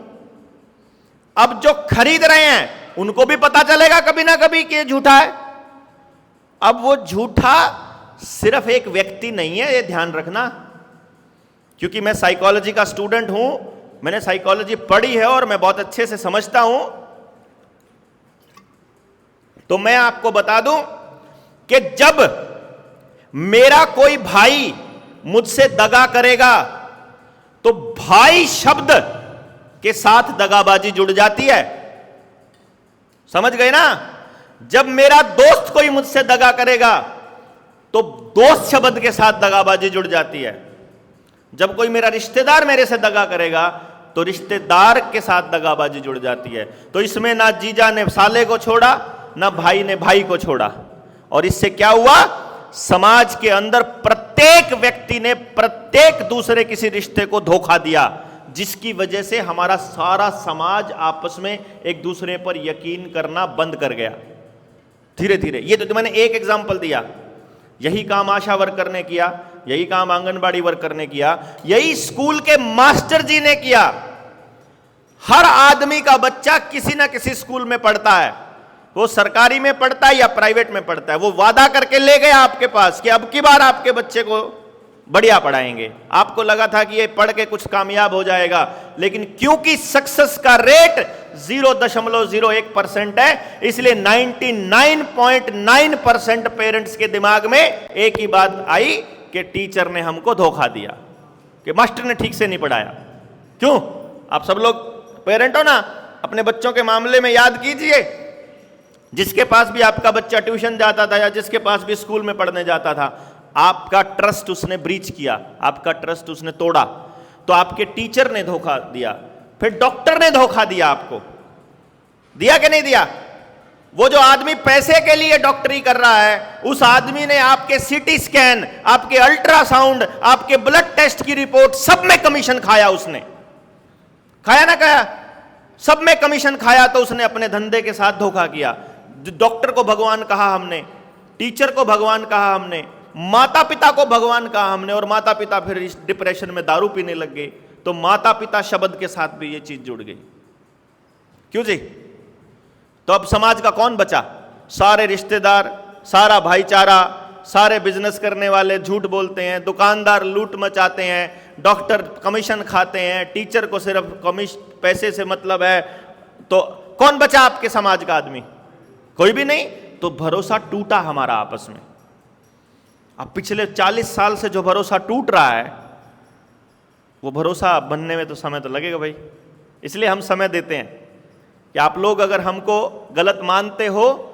Speaker 1: अब जो खरीद रहे हैं उनको भी पता चलेगा कभी ना कभी कि ये झूठा है। अब वो झूठा सिर्फ एक व्यक्ति नहीं है, ये ध्यान रखना, क्योंकि मैं साइकोलॉजी का स्टूडेंट हूं, मैंने साइकोलॉजी पढ़ी है और मैं बहुत अच्छे से समझता हूं। तो मैं आपको बता दूं कि जब मेरा कोई भाई मुझसे दगा करेगा तो भाई शब्द के साथ दगाबाजी जुड़ जाती है, समझ गए ना। जब मेरा दोस्त कोई मुझसे दगा करेगा तो दोस्त शब्द के साथ दगाबाजी जुड़ जाती है। जब कोई मेरा रिश्तेदार मेरे से दगा करेगा तो रिश्तेदार के साथ दगाबाजी जुड़ जाती है। तो इसमें ना जीजा ने साले को छोड़ा, ना भाई ने भाई को छोड़ा। और इससे क्या हुआ, समाज के अंदर प्रत्येक व्यक्ति ने प्रत्येक दूसरे किसी रिश्ते को धोखा दिया, जिसकी वजह से हमारा सारा समाज आपस में एक दूसरे पर यकीन करना बंद कर गया धीरे धीरे। ये तो मैंने एक एग्जांपल दिया। यही काम आशा वर्कर ने किया, यही काम आंगनबाड़ी वर्कर ने किया, यही स्कूल के मास्टर जी ने किया। हर आदमी का बच्चा किसी ना किसी स्कूल में पढ़ता है, वो सरकारी में पढ़ता है या प्राइवेट में पढ़ता है। वो वादा करके ले गया आपके पास कि अब की बार आपके बच्चे को बढ़िया पढ़ाएंगे। आपको लगा था कि ये पढ़ के कुछ कामयाब हो जाएगा, लेकिन क्योंकि सक्सेस का रेट 0.01% है, इसलिए 99.9% पेरेंट्स के दिमाग में एक ही बात आई कि टीचर ने हमको धोखा दिया, कि मास्टर ने ठीक से नहीं पढ़ाया। क्यों? आप सब लोग पेरेंट हो ना, अपने बच्चों के मामले में याद कीजिए, जिसके पास भी आपका बच्चा ट्यूशन जाता था या जिसके पास भी स्कूल में पढ़ने जाता था, आपका ट्रस्ट उसने ब्रीच किया, आपका ट्रस्ट उसने तोड़ा, तो आपके टीचर ने धोखा दिया, फिर डॉक्टर ने धोखा दिया। आपको दिया कि नहीं दिया? वो जो आदमी पैसे के लिए डॉक्टरी कर रहा है, उस आदमी ने आपके सीटी स्कैन, आपके अल्ट्रासाउंड, आपके ब्लड टेस्ट की रिपोर्ट, सब में कमीशन खाया। उसने खाया ना खाया? सब में कमीशन खाया, तो उसने अपने धंधे के साथ धोखा किया। डॉक्टर को भगवान कहा हमने, टीचर को भगवान कहा हमने, माता पिता को भगवान कहा हमने, और माता पिता फिर इस डिप्रेशन में दारू पीने लग गए, तो माता पिता शब्द के साथ भी ये चीज जुड़ गई। क्यों जी? तो अब समाज का कौन बचा? सारे रिश्तेदार, सारा भाईचारा, सारे बिजनेस करने वाले झूठ बोलते हैं, दुकानदार लूट मचाते हैं, डॉक्टर कमीशन खाते हैं, टीचर को सिर्फ पैसे से मतलब है। तो कौन बचा आपके समाज का आदमी? कोई भी नहीं। तो भरोसा टूटा हमारा आपस में। अब पिछले 40 साल से जो भरोसा टूट रहा है, वो भरोसा बनने में तो समय तो लगेगा भाई। इसलिए हम समय देते हैं कि आप लोग अगर हमको गलत मानते हो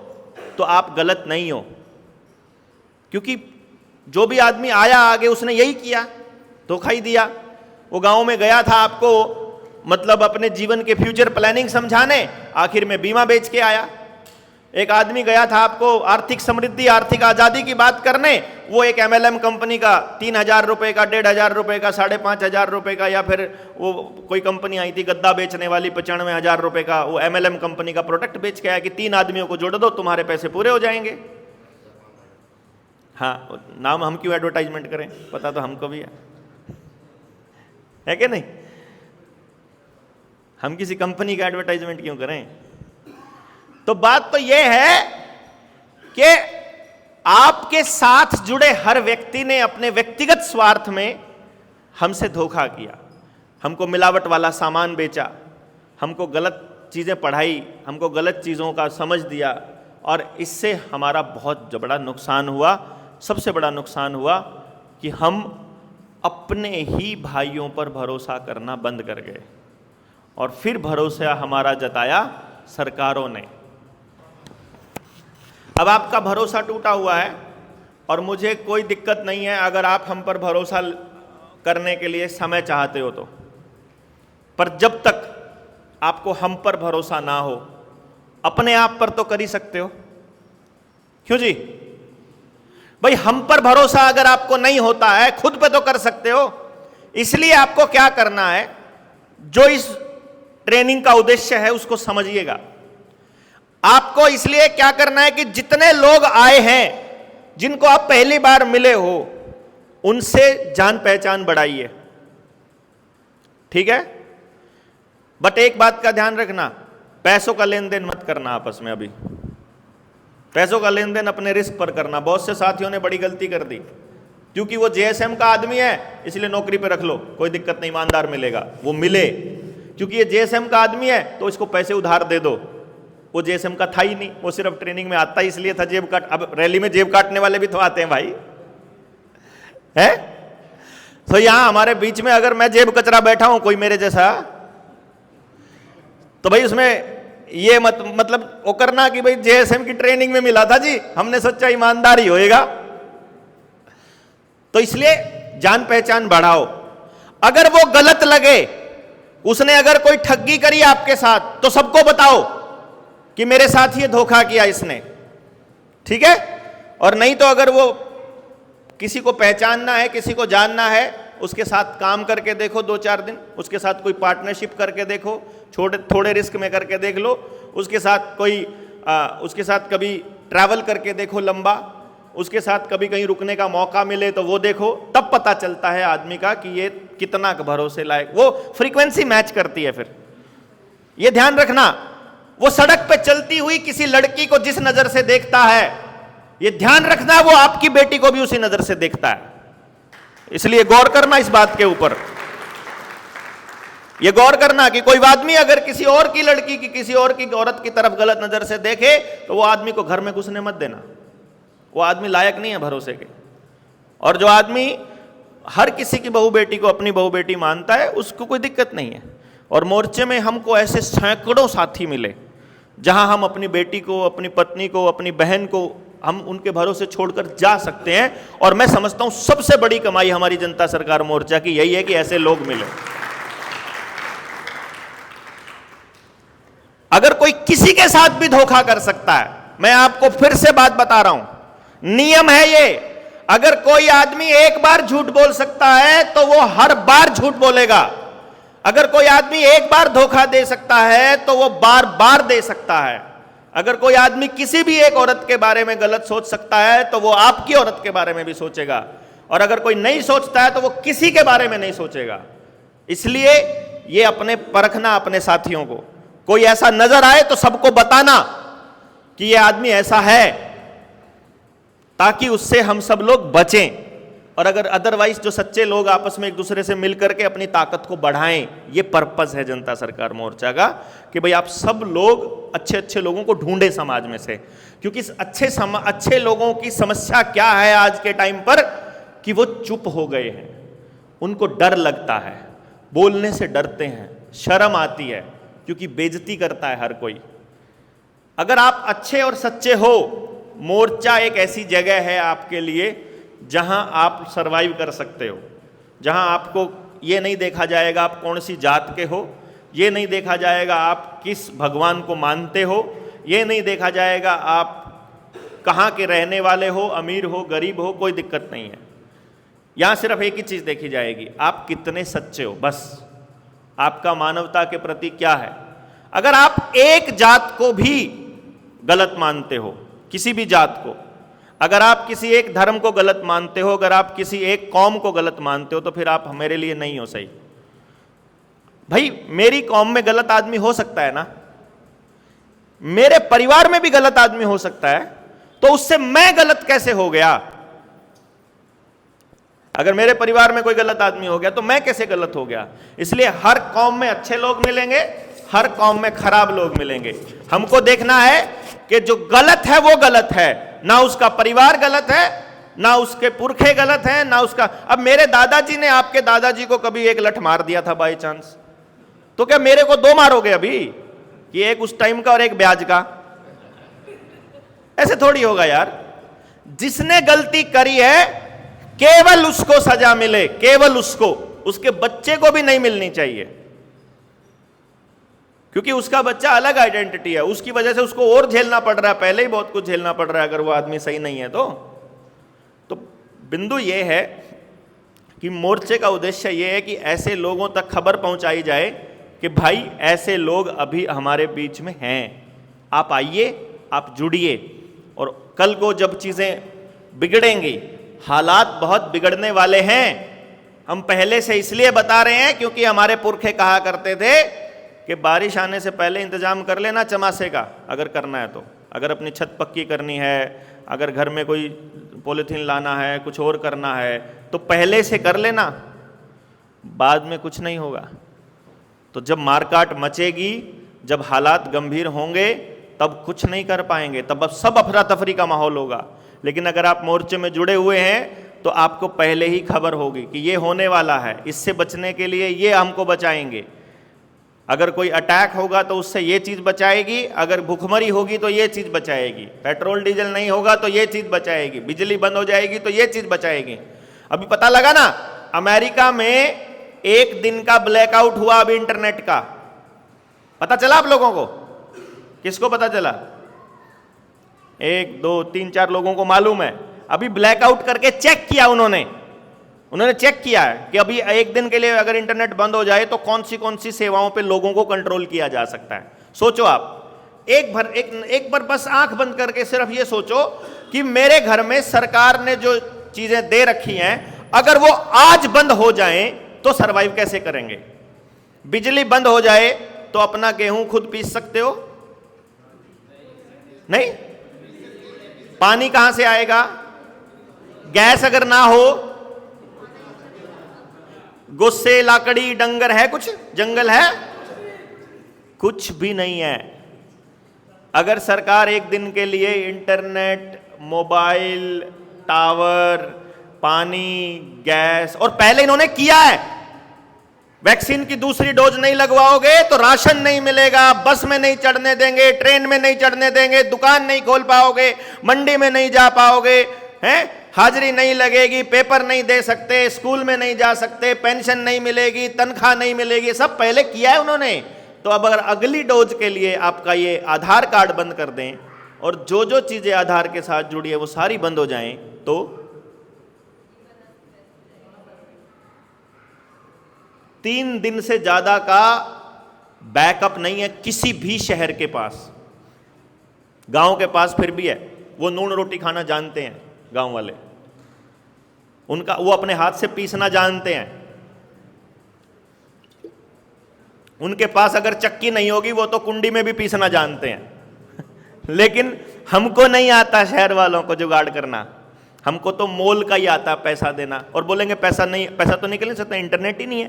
Speaker 1: तो आप गलत नहीं हो, क्योंकि जो भी आदमी आया आगे उसने यही किया, धोखा ही दिया। वो गांव में गया था आपको मतलब अपने जीवन के फ्यूचर प्लानिंग समझाने, आखिर में बीमा बेच के आया। एक आदमी गया था आपको आर्थिक समृद्धि, आर्थिक आजादी की बात करने, वो एक MLM कंपनी का 3,000 रुपए का, 1,500 रुपए का, 5,500 रुपए का, या फिर वो कोई कंपनी आई थी गद्दा बेचने वाली 95,000 रुपए का, वो MLM कंपनी का प्रोडक्ट बेच के आया कि 3 आदमियों को जोड़ दो तुम्हारे पैसे पूरे हो जाएंगे। हाँ, नाम हम क्यों एडवर्टाइजमेंट करें, पता तो हमको भी है कि नहीं? हम किसी कंपनी का एडवर्टाइजमेंट क्यों करें? तो बात तो यह है कि आपके साथ जुड़े हर व्यक्ति ने अपने व्यक्तिगत स्वार्थ में हमसे धोखा किया, हमको मिलावट वाला सामान बेचा, हमको गलत चीजें पढ़ाई, हमको गलत चीजों का समझ दिया, और इससे हमारा बहुत बड़ा नुकसान हुआ। सबसे बड़ा नुकसान हुआ कि हम अपने ही भाइयों पर भरोसा करना बंद कर गए, और फिर भरोसा हमारा जताया सरकारों ने। अब आपका भरोसा टूटा हुआ है और मुझे कोई दिक्कत नहीं है अगर आप हम पर भरोसा करने के लिए समय चाहते हो तो, पर जब तक आपको हम पर भरोसा ना हो, अपने आप पर तो कर ही सकते हो। क्यों जी? भाई हम पर भरोसा अगर आपको नहीं होता है, खुद पे तो कर सकते हो। इसलिए आपको क्या करना है, जो इस ट्रेनिंग का उद्देश्य है उसको समझिएगा। आपको इसलिए क्या करना है कि जितने लोग आए हैं, जिनको आप पहली बार मिले हो, उनसे जान पहचान बढ़ाइए, ठीक है? बट एक बात का ध्यान रखना, पैसों का लेन देन मत करना आपस में। अभी पैसों का लेन देन अपने रिस्क पर करना। बहुत से साथियों ने बड़ी गलती कर दी, क्योंकि वो जेएसएम का आदमी है इसलिए नौकरी पे रख लो, कोई दिक्कत नहीं, ईमानदार मिलेगा। वो मिले, क्योंकि ये जेएसएम का आदमी है तो इसको पैसे उधार दे दो। वो जेएसएम का था ही नहीं, वो सिर्फ ट्रेनिंग में आता ही इसलिए था जेब काट। अब रैली में जेब काटने वाले भी तो आते हैं भाई, है? तो यहां हमारे बीच में अगर मैं जेब कचरा बैठा हूं कोई मेरे जैसा, तो भाई उसमें ये मतलब वो करना कि भाई जेएसएम की ट्रेनिंग में मिला था जी, हमने सोचा ईमानदार ही होएगा। तो इसलिए जान पहचान बढ़ाओ। अगर वो गलत लगे, उसने अगर कोई ठगी करी आपके साथ, तो सबको बताओ कि मेरे साथ ये धोखा किया इसने, ठीक है? और नहीं तो अगर वो किसी को पहचानना है, किसी को जानना है, उसके साथ काम करके देखो 2-4 दिन, उसके साथ कोई पार्टनरशिप करके देखो, थोड़े रिस्क में करके देख लो, उसके साथ कभी ट्रैवल करके देखो लंबा, उसके साथ कभी कहीं रुकने का मौका मिले तो वो देखो। तब पता चलता है आदमी का कि ये कितना भरोसे लायक, वो फ्रीक्वेंसी मैच करती है। फिर ये ध्यान रखना, वो सड़क पे चलती हुई किसी लड़की को जिस नजर से देखता है, ये ध्यान रखना वो आपकी बेटी को भी उसी नजर से देखता है। इसलिए गौर करना इस बात के ऊपर, ये गौर करना कि कोई आदमी अगर किसी और की लड़की की, किसी और की औरत की तरफ गलत नजर से देखे तो वो आदमी को घर में घुसने मत देना। वो आदमी लायक नहीं है भरोसे के। और जो आदमी हर किसी की बहू बेटी को अपनी बहू बेटी मानता है, उसको कोई दिक्कत नहीं है। और मोर्चे में हमको ऐसे सैकड़ों साथी मिले जहां हम अपनी बेटी को, अपनी पत्नी को, अपनी बहन को हम उनके भरोसे छोड़कर जा सकते हैं। और मैं समझता हूं सबसे बड़ी कमाई हमारी जनता सरकार मोर्चा की यही है कि ऐसे लोग मिले। अगर कोई किसी के साथ भी धोखा कर सकता है, मैं आपको फिर से बात बता रहा हूं, नियम है ये, अगर कोई आदमी एक बार झूठ बोल सकता है तो वो हर बार झूठ बोलेगा। अगर कोई आदमी एक बार धोखा दे सकता है तो वो बार बार दे सकता है। अगर कोई आदमी किसी भी एक औरत के बारे में गलत सोच सकता है तो वो आपकी औरत के बारे में भी सोचेगा। और अगर कोई नहीं सोचता है तो वो किसी के बारे में नहीं सोचेगा। इसलिए ये अपने परखना, अपने साथियों को, कोई ऐसा नजर आए तो सबको बताना कि ये आदमी ऐसा है, ताकि उससे हम सब लोग बचें। और अगर अदरवाइज जो सच्चे लोग आपस में एक दूसरे से मिलकर के अपनी ताकत को बढ़ाएं, ये पर्पस है जनता सरकार मोर्चा का, कि भाई आप सब लोग अच्छे अच्छे लोगों को ढूंढे समाज में से। क्योंकि अच्छे लोगों की समस्या क्या है आज के टाइम पर, कि वो चुप हो गए हैं, उनको डर लगता है, बोलने से डरते हैं, शर्म आती है, क्योंकि बेइज्जती करता है हर कोई। अगर आप अच्छे और सच्चे हो, मोर्चा एक ऐसी जगह है आपके लिए जहां आप सरवाइव कर सकते हो, जहां आपको ये नहीं देखा जाएगा आप कौन सी जात के हो, ये नहीं देखा जाएगा आप किस भगवान को मानते हो, ये नहीं देखा जाएगा आप कहाँ के रहने वाले हो, अमीर हो, गरीब हो, कोई दिक्कत नहीं है। यहां सिर्फ एक ही चीज देखी जाएगी, आप कितने सच्चे हो, बस आपका मानवता के प्रति क्या है। अगर आप एक जात को भी गलत मानते हो, किसी भी जात को, अगर आप किसी एक धर्म को गलत मानते हो, अगर आप किसी एक कौम को गलत मानते हो, तो फिर आप मेरे लिए नहीं हो सही। भाई मेरी कौम में गलत आदमी हो सकता है ना, मेरे परिवार में भी गलत आदमी हो सकता है, तो उससे मैं गलत कैसे हो गया? अगर मेरे परिवार में कोई गलत आदमी हो गया तो मैं कैसे गलत हो गया? इसलिए हर कौम में अच्छे लोग मिलेंगे, हर कौम में खराब लोग मिलेंगे। हमको देखना है कि जो गलत है वो गलत है, ना उसका परिवार गलत है, ना उसके पुरखे गलत हैं, ना उसका। अब मेरे दादाजी ने आपके दादाजी को कभी एक लठ मार दिया था बाई चांस, तो क्या मेरे को 2 मारोगे अभी? कि एक उस टाइम का और एक ब्याज का? ऐसे थोड़ी होगा यार। जिसने गलती करी है केवल उसको सजा मिले, केवल उसको, उसके बच्चे को भी नहीं मिलनी चाहिए, क्योंकि उसका बच्चा अलग आइडेंटिटी है, उसकी वजह से उसको और झेलना पड़ रहा है, पहले ही बहुत कुछ झेलना पड़ रहा है अगर वो आदमी सही नहीं है तो बिंदु ये है कि मोर्चे का उद्देश्य ये है कि ऐसे लोगों तक खबर पहुंचाई जाए कि भाई ऐसे लोग अभी हमारे बीच में हैं, आप आइए, आप जुड़िए, और कल को जब चीजें बिगड़ेंगी, हालात बहुत बिगड़ने वाले हैं, हम पहले से इसलिए बता रहे हैं क्योंकि हमारे पुरखे कहा करते थे कि बारिश आने से पहले इंतजाम कर लेना चमासे का, अगर करना है तो, अगर अपनी छत पक्की करनी है, अगर घर में कोई पॉलीथीन लाना है, कुछ और करना है, तो पहले से कर लेना, बाद में कुछ नहीं होगा। तो जब मारकाट मचेगी, जब हालात गंभीर होंगे, तब कुछ नहीं कर पाएंगे, तब अब सब अफरा तफरी का माहौल होगा। लेकिन अगर आप मोर्चे में जुड़े हुए हैं तो आपको पहले ही खबर होगी कि ये होने वाला है, इससे बचने के लिए ये हमको बचाएंगे, अगर कोई अटैक होगा तो उससे ये चीज़ बचाएगी, अगर भूखमरी होगी तो ये चीज़ बचाएगी, पेट्रोल डीजल नहीं होगा तो ये चीज़ बचाएगी, बिजली बंद हो जाएगी तो ये चीज़ बचाएगी। अभी पता लगा ना, अमेरिका में 1 दिन का ब्लैकआउट हुआ अभी इंटरनेट का, पता चला आप लोगों को? किसको पता चला? 1 2 3 4 लोगों को मालूम है। अभी ब्लैकआउट करके चेक किया उन्होंने चेक किया है कि अभी 1 दिन के लिए अगर इंटरनेट बंद हो जाए तो कौन सी सेवाओं पे लोगों को कंट्रोल किया जा सकता है। सोचो आप, एक बार बस आंख बंद करके सिर्फ ये सोचो कि मेरे घर में सरकार ने जो चीजें दे रखी हैं, अगर वो आज बंद हो जाएं तो सरवाइव कैसे करेंगे? बिजली बंद हो जाए तो अपना गेहूं खुद पीस सकते हो? नहीं। पानी कहां से आएगा? गैस अगर ना हो, गुस्से, लाकड़ी, डंगर है, कुछ जंगल है? कुछ भी नहीं है। अगर सरकार 1 दिन के लिए इंटरनेट, मोबाइल, टावर, पानी, गैस, और पहले इन्होंने किया है, वैक्सीन की दूसरी डोज नहीं लगवाओगे तो राशन नहीं मिलेगा, बस में नहीं चढ़ने देंगे, ट्रेन में नहीं चढ़ने देंगे, दुकान नहीं खोल पाओगे, मंडी में नहीं जा पाओगे, हैं, हाजिरी नहीं लगेगी, पेपर नहीं दे सकते, स्कूल में नहीं जा सकते, पेंशन नहीं मिलेगी, तनख्वाह नहीं मिलेगी, सब पहले किया है उन्होंने। तो अब अगर अगली डोज के लिए आपका ये आधार कार्ड बंद कर दें और जो चीजें आधार के साथ जुड़ी है वो सारी बंद हो जाएं, तो 3 दिन से ज्यादा का बैकअप नहीं है किसी भी शहर के पास। गांव के पास फिर भी है, वो नून रोटी खाना जानते हैं गांव वाले, उनका वो अपने हाथ से पीसना जानते हैं, उनके पास अगर चक्की नहीं होगी वो तो कुंडी में भी पीसना जानते हैं लेकिन हमको नहीं आता, शहर वालों को जुगाड़ करना, हमको तो मोल का ही आता, पैसा देना। और बोलेंगे पैसा नहीं, पैसा तो निकल नहीं सकता, इंटरनेट ही नहीं है,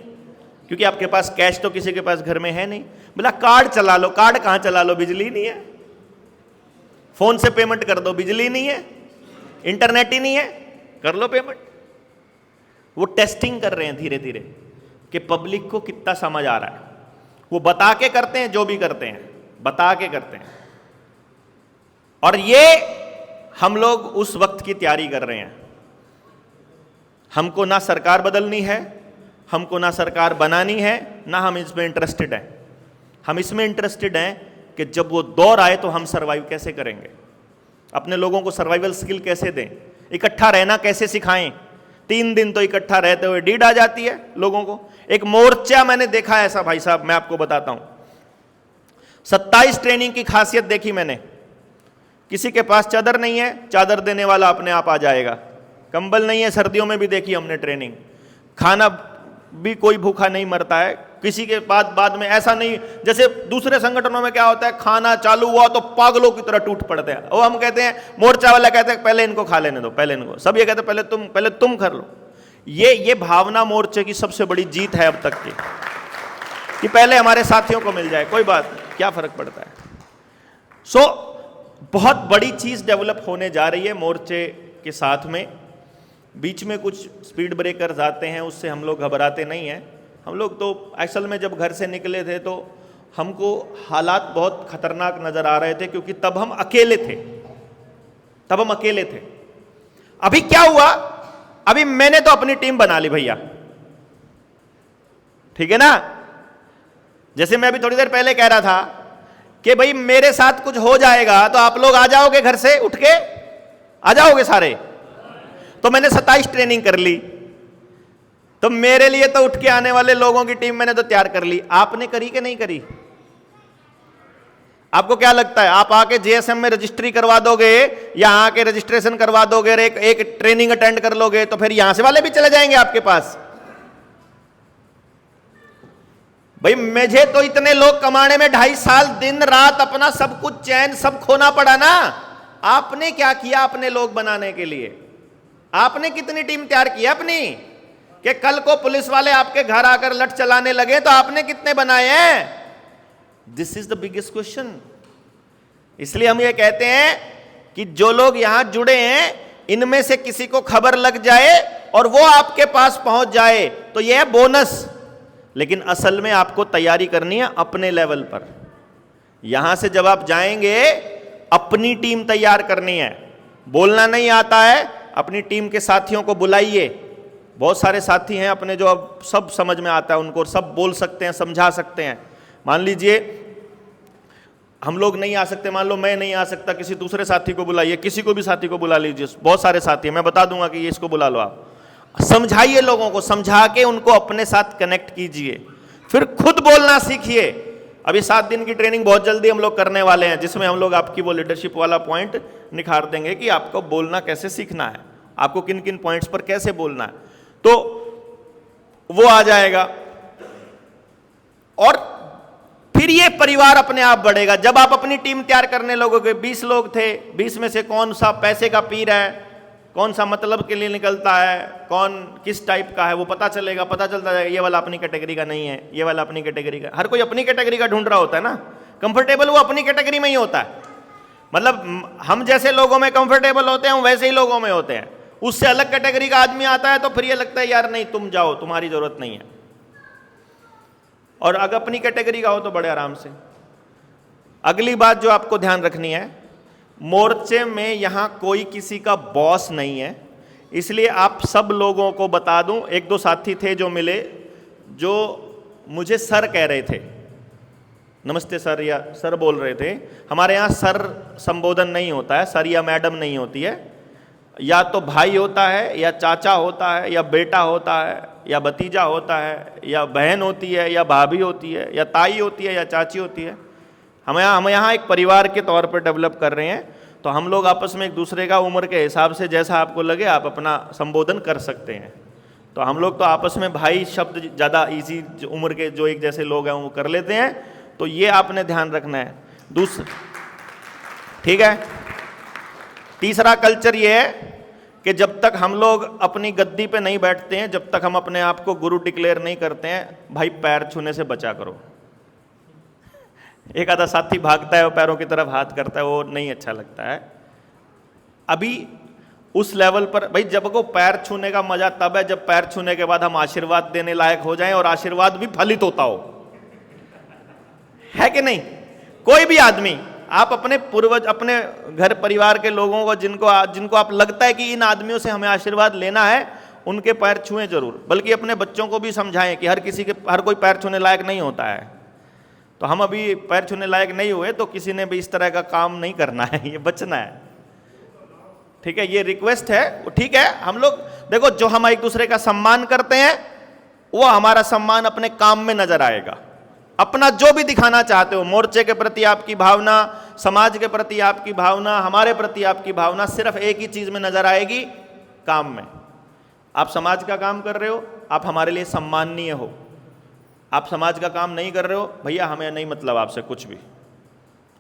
Speaker 1: क्योंकि आपके पास कैश तो किसी के पास घर में है नहीं। बोला कार्ड चला लो, कार्ड कहां चला लो, बिजली नहीं है, फोन से पेमेंट कर दो, बिजली नहीं है, इंटरनेट ही नहीं है, कर लो पेमेंट। वो टेस्टिंग कर रहे हैं धीरे धीरे कि पब्लिक को कितना समझ आ रहा है। वो बता के करते हैं, जो भी करते हैं बता के करते हैं। और ये हम लोग उस वक्त की तैयारी कर रहे हैं। हमको ना सरकार बदलनी है, हमको ना सरकार बनानी है, ना हम इसमें इंटरेस्टेड हैं। हम इसमें इंटरेस्टेड हैं कि जब वो दौर आए तो हम सर्वाइव कैसे करेंगे, अपने लोगों को सर्वाइवल स्किल कैसे दें, इकट्ठा रहना कैसे सिखाएं। 3 दिन तो इकट्ठा रहते हुए डीड आ जाती है लोगों को। एक मोर्चा मैंने देखा है ऐसा, भाई साहब मैं आपको बताता हूं, 27 ट्रेनिंग की खासियत देखी मैंने। किसी के पास चादर नहीं है, चादर देने वाला अपने आप आ जाएगा। कंबल नहीं है, सर्दियों में भी देखी हमने ट्रेनिंग। खाना भी कोई भूखा नहीं मरता है, किसी के बाद में ऐसा नहीं जैसे दूसरे संगठनों में क्या होता है, खाना चालू हुआ तो पागलों की तरह टूट पड़ते हैं। वो हम कहते हैं, मोर्चा वाला कहते हैं पहले इनको खा लेने दो, पहले इनको, सब ये कहते हैं पहले तुम कर लो। ये भावना मोर्चे की सबसे बड़ी जीत है अब तक की, कि पहले हमारे साथियों को मिल जाए, कोई बात नहीं, क्या फर्क पड़ता है। बहुत बड़ी चीज डेवलप होने जा रही है मोर्चे के साथ में। बीच में कुछ स्पीड ब्रेकर्स आते हैं, उससे हम लोग घबराते नहीं हैं। हम लोग तो असल में जब घर से निकले थे तो हमको हालात बहुत खतरनाक नजर आ रहे थे, क्योंकि तब हम अकेले थे। अभी क्या हुआ, अभी मैंने तो अपनी टीम बना ली भैया, ठीक है ना। जैसे मैं अभी थोड़ी देर पहले कह रहा था कि भाई मेरे साथ कुछ हो जाएगा तो आप लोग आ जाओगे, घर से उठ के आ जाओगे सारे। तो मैंने 27 ट्रेनिंग कर ली, तो मेरे लिए तो उठ के आने वाले लोगों की टीम मैंने तो तैयार कर ली। आपने करी कि नहीं करी? आपको क्या लगता है, आप आके जेएसएम में रजिस्ट्री करवा दोगे या आके रजिस्ट्रेशन करवा दोगे, एक ट्रेनिंग अटेंड कर लोगे, तो फिर यहां से वाले भी चले जाएंगे आपके पास? भाई मुझे तो इतने लोग कमाने में 2.5 साल दिन रात अपना सब कुछ चैन सब खोना पड़ा ना। आपने क्या किया अपने लोग बनाने के लिए? आपने कितनी टीम तैयार की अपनी, कि कल को पुलिस वाले आपके घर आकर लठ चलाने लगे तो आपने कितने बनाए हैं? This is the biggest question. इसलिए हम ये कहते हैं कि जो लोग यहां जुड़े हैं, इनमें से किसी को खबर लग जाए और वो आपके पास पहुंच जाए तो यह है बोनस। लेकिन असल में आपको तैयारी करनी है अपने लेवल पर। यहां से जब आप जाएंगे, अपनी टीम तैयार करनी है। बोलना नहीं आता है, अपनी टीम के साथियों को बुलाइए। बहुत सारे साथी हैं अपने जो अब सब समझ में आता है उनको, सब बोल सकते हैं, समझा सकते हैं। मान लीजिए हम लोग नहीं आ सकते, मान लो मैं नहीं आ सकता, किसी दूसरे साथी को बुलाइए, किसी को भी साथी को बुला लीजिए। बहुत सारे साथी हैं, मैं बता दूंगा कि ये इसको बुला लो। आप समझाइए लोगों को, समझा के उनको अपने साथ कनेक्ट कीजिए, फिर खुद बोलना सीखिए। अभी 7 दिन की ट्रेनिंग बहुत जल्दी हम लोग करने वाले हैं, जिसमें हम लोग आपकी वो लीडरशिप वाला पॉइंट निखार देंगे कि आपको बोलना कैसे सीखना है, आपको किन किन पॉइंट्स पर कैसे बोलना है, तो वो आ जाएगा। और फिर ये परिवार अपने आप बढ़ेगा। जब आप अपनी टीम तैयार करने लगोगे, 20 लोग थे, 20 में से कौन सा पैसे का पीर है, कौन सा मतलब के लिए निकलता है, कौन किस टाइप का है, वो पता चलेगा। पता चलता जाएगा ये वाला अपनी कैटेगरी का नहीं है, ये वाला अपनी कैटेगरी का। हर कोई अपनी कैटेगरी का ढूंढ रहा होता है ना, कंफर्टेबल वो अपनी कैटेगरी में ही होता है। मतलब हम जैसे लोगों में कंफर्टेबल होते हैं, हम वैसे ही लोगों में होते हैं। उससे अलग कैटेगरी का आदमी आता है तो फिर ये लगता है यार नहीं, तुम जाओ, तुम्हारी जरूरत नहीं है। और अगर अपनी कैटेगरी का हो तो बड़े आराम से। अगली बात जो आपको ध्यान रखनी है, मोर्चे में यहां कोई किसी का बॉस नहीं है। इसलिए आप सब लोगों को बता दूं, 1-2 साथी थे जो मिले, जो मुझे सर कह रहे थे, नमस्ते सर या सर बोल रहे थे। हमारे यहाँ सर संबोधन नहीं होता है, सर या मैडम नहीं होती है, या तो भाई होता है, या चाचा होता है, या बेटा होता है, या भतीजा होता है, या बहन होती है, या भाभी होती है, या ताई होती है, या चाची होती है। हम यहाँ एक परिवार के तौर पर डेवलप कर रहे हैं, तो हम लोग आपस में एक दूसरे का उम्र के हिसाब से जैसा आपको लगे आप अपना संबोधन कर सकते हैं। तो हम लोग तो आपस में भाई शब्द ज़्यादा इजी, उम्र के जो एक जैसे लोग हैं वो कर लेते हैं। तो ये आपने ध्यान रखना है। ठीक है। तीसरा कल्चर ये है कि जब तक हम लोग अपनी गद्दी पे नहीं बैठते हैं, जब तक हम अपने आप को गुरु डिक्लेयर नहीं करते हैं, भाई पैर छूने से बचा करो। एक आधा साथी भागता है, वो पैरों की तरफ हाथ करता है, वो नहीं अच्छा लगता है। अभी उस लेवल पर भाई, जब को पैर छूने का मजा तब है जब पैर छूने के बाद हम आशीर्वाद देने लायक हो जाएं और आशीर्वाद भी फलित होता हो, है कि नहीं? कोई भी आदमी, आप अपने पूर्वज, अपने घर परिवार के लोगों को जिनको आप लगता है कि इन आदमियों से हमें आशीर्वाद लेना है, उनके पैर छुएं जरूर। बल्कि अपने बच्चों को भी समझाएं कि हर कोई पैर छूने लायक नहीं होता है। तो हम अभी पैर छूने लायक नहीं हुए तो किसी ने भी इस तरह का काम नहीं करना है, ये बचना है। ठीक है, ये रिक्वेस्ट है। ठीक है, हम लोग देखो, जो हम एक दूसरे का सम्मान करते हैं वो हमारा सम्मान अपने काम में नजर आएगा। अपना जो भी दिखाना चाहते हो, मोर्चे के प्रति आपकी भावना, समाज के प्रति आपकी भावना, हमारे प्रति आपकी भावना, सिर्फ एक ही चीज में नजर आएगी, काम में। आप समाज का काम कर रहे हो, आप हमारे लिए सम्माननीय हो। आप समाज का काम नहीं कर रहे हो, भैया हमें नहीं मतलब आपसे कुछ भी,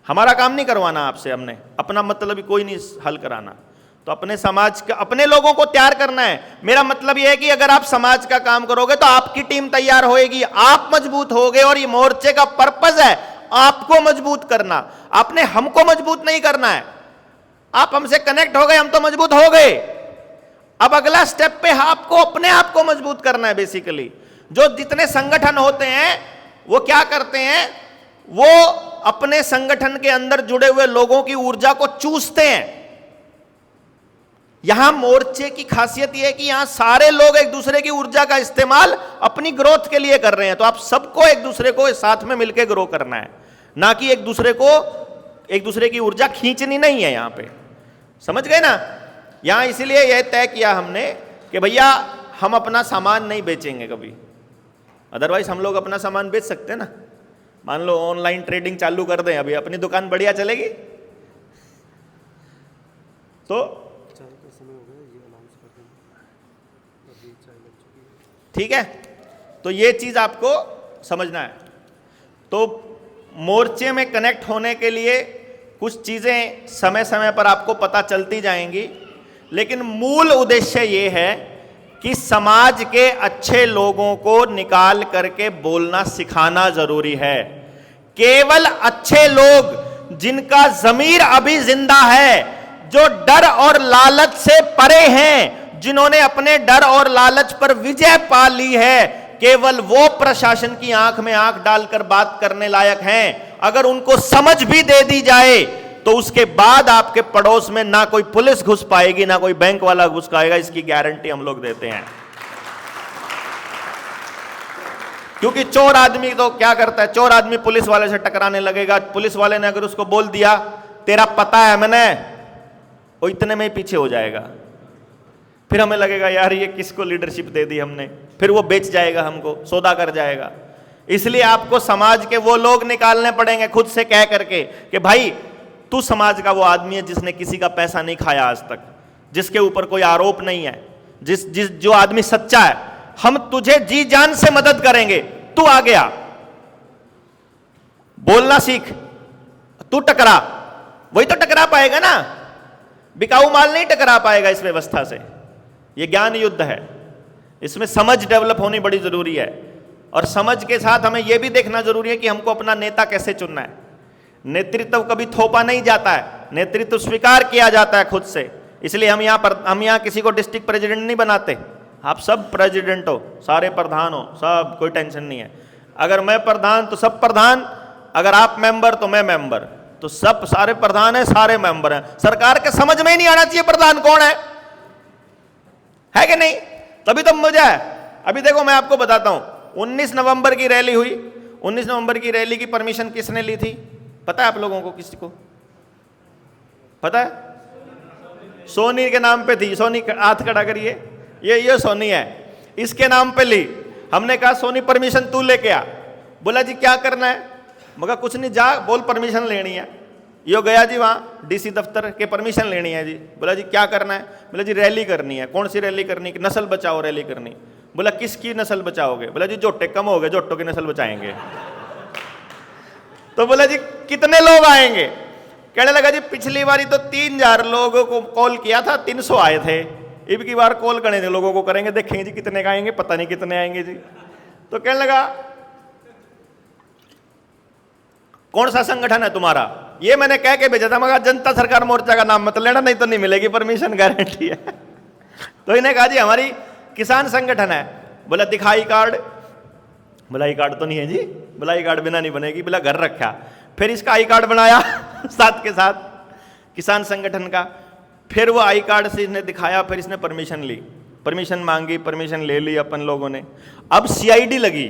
Speaker 1: हमारा काम नहीं करवाना आपसे, हमने अपना मतलब ही कोई नहीं हल कराना। तो अपने समाज का, अपने लोगों को तैयार करना है। मेरा मतलब यह है कि अगर आप समाज का काम करोगे तो आपकी टीम तैयार होएगी, आप मजबूत होगे। और ये मोर्चे का पर्पस है आपको मजबूत करना, आपने हमको मजबूत नहीं करना है। आप हमसे कनेक्ट हो गए, हम तो मजबूत हो गए। अब अगला स्टेप पे आपको अपने आप को मजबूत करना है। बेसिकली जो जितने संगठन होते हैं वो क्या करते हैं वो अपने संगठन के अंदर जुड़े हुए लोगों की ऊर्जा को चूसते हैं। यहां मोर्चे की खासियत यह है कि यहां सारे लोग एक दूसरे की ऊर्जा का इस्तेमाल अपनी ग्रोथ के लिए कर रहे हैं। तो आप सबको एक दूसरे को साथ में मिलकर ग्रो करना है, ना कि एक दूसरे की ऊर्जा खींचनी नहीं है। यहां पे समझ गए ना? यहां इसलिए यह तय किया हमने कि भैया हम अपना सामान नहीं बेचेंगे कभी, अदरवाइज हम लोग अपना सामान बेच सकते हैं ना। मान लो ऑनलाइन ट्रेडिंग चालू कर दें, अभी अपनी दुकान बढ़िया चलेगी तो ठीक है। तो ये चीज आपको समझना है। तो मोर्चे में कनेक्ट होने के लिए कुछ चीजें समय समय पर आपको पता चलती जाएंगी, लेकिन मूल उद्देश्य ये है कि समाज के अच्छे लोगों को निकाल करके बोलना सिखाना जरूरी है। केवल अच्छे लोग जिनका ज़मीर अभी जिंदा है, जो डर और लालच से परे हैं, जिन्होंने अपने डर और लालच पर विजय पा ली है, केवल वो प्रशासन की आंख में आंख डालकर बात करने लायक हैं। अगर उनको समझ भी दे दी जाए तो उसके बाद आपके पड़ोस में ना कोई पुलिस घुस पाएगी, ना कोई बैंक वाला घुस पाएगा, इसकी गारंटी हम लोग देते हैं। क्योंकि चोर आदमी तो क्या करता है, चोर आदमी पुलिस वाले से टकराने लगेगा, पुलिस वाले ने अगर उसको बोल दिया तेरा पता है मैंने, वो इतने में ही पीछे हो जाएगा। फिर हमें लगेगा यार ये किसको लीडरशिप दे दी हमने, फिर वो बेच जाएगा, हमको सौदा कर जाएगा। इसलिए आपको समाज के वो लोग निकालने पड़ेंगे खुद से कह करके कि भाई तू समाज का वो आदमी है जिसने किसी का पैसा नहीं खाया आज तक, जिसके ऊपर कोई आरोप नहीं है, जो आदमी सच्चा है, हम तुझे जी जान से मदद करेंगे। तू आ गया, बोलना सीख, तू टकरा, वही तो टकरा पाएगा ना, बिकाऊ माल नहीं टकरा पाएगा इस व्यवस्था से। यह ज्ञान युद्ध है, इसमें समझ डेवलप होनी बड़ी जरूरी है। और समझ के साथ हमें यह भी देखना जरूरी है कि हमको अपना नेता कैसे चुनना है। नेतृत्व कभी थोपा नहीं जाता है, नेतृत्व स्वीकार किया जाता है खुद से। इसलिए हम यहाँ किसी को डिस्ट्रिक्ट प्रेसिडेंट नहीं बनाते। आप सब प्रेसिडेंट हो, सारे प्रधान हो, सब, कोई टेंशन नहीं है। अगर मैं प्रधान तो सब प्रधान, अगर आप मेंबर तो मैं मेंबर, तो सब सारे प्रधान है, सारे मेंबर हैं। सरकार के समझ में ही नहीं आना चाहिए प्रधान कौन है कि नहीं? तभी तो मजा है। अभी देखो मैं आपको बताता हूं, 19 नवंबर की रैली हुई। 19 नवंबर की रैली की परमिशन किसने ली थी पता है आप लोगों को? किसी को पता है? सोनी के नाम पे थी। सोनी हाथ खड़ा करिए, ये सोनी है, इसके नाम पे ली। हमने कहा सोनी परमिशन तू लेके आ। बोला जी क्या करना है? मगर कुछ नहीं, जा बोल परमिशन लेनी है। यो गया जी वहाँ डीसी दफ्तर के, परमिशन लेनी है जी। बोला जी क्या करना है? बोला जी रैली करनी है। कौन सी रैली करनी? नस्ल बचाओ रैली करनी। बोला किसकी नस्ल बचाओगे? बोला जी जोटे कम हो गए, जोटों की नस्ल बचाएंगे। तो बोला जी कितने लोग आएंगे? कहने लगा जी पिछली बारी तो 3000 लोगों को कॉल किया था, 300 आए थे। अब की बार कॉल करने लोगों को करेंगे, देखेंगे जी कितने का आएंगे, पता नहीं कितने आएंगे जी। तो कहने लगा कौन सा संगठन है तुम्हारा? ये मैंने कह के भेजा था, मगर जनता सरकार मोर्चा का नाम मत लेना, नहीं तो नहीं मिलेगी परमिशन, गारंटी है। तो इन्हें कहा जी हमारी किसान संगठन है। बोला दिखाई कार्ड? बोला आई कार्ड तो नहीं है जी। बोला आई कार्ड बिना नहीं बनेगी। बोला घर रखा। फिर इसका आई कार्ड बनाया साथ के साथ किसान संगठन का। फिर वो आई कार्ड से इसने दिखाया, फिर इसने परमिशन ली, परमिशन मांगी, परमिशन ले ली अपन लोगों ने। अब सीआईडी लगी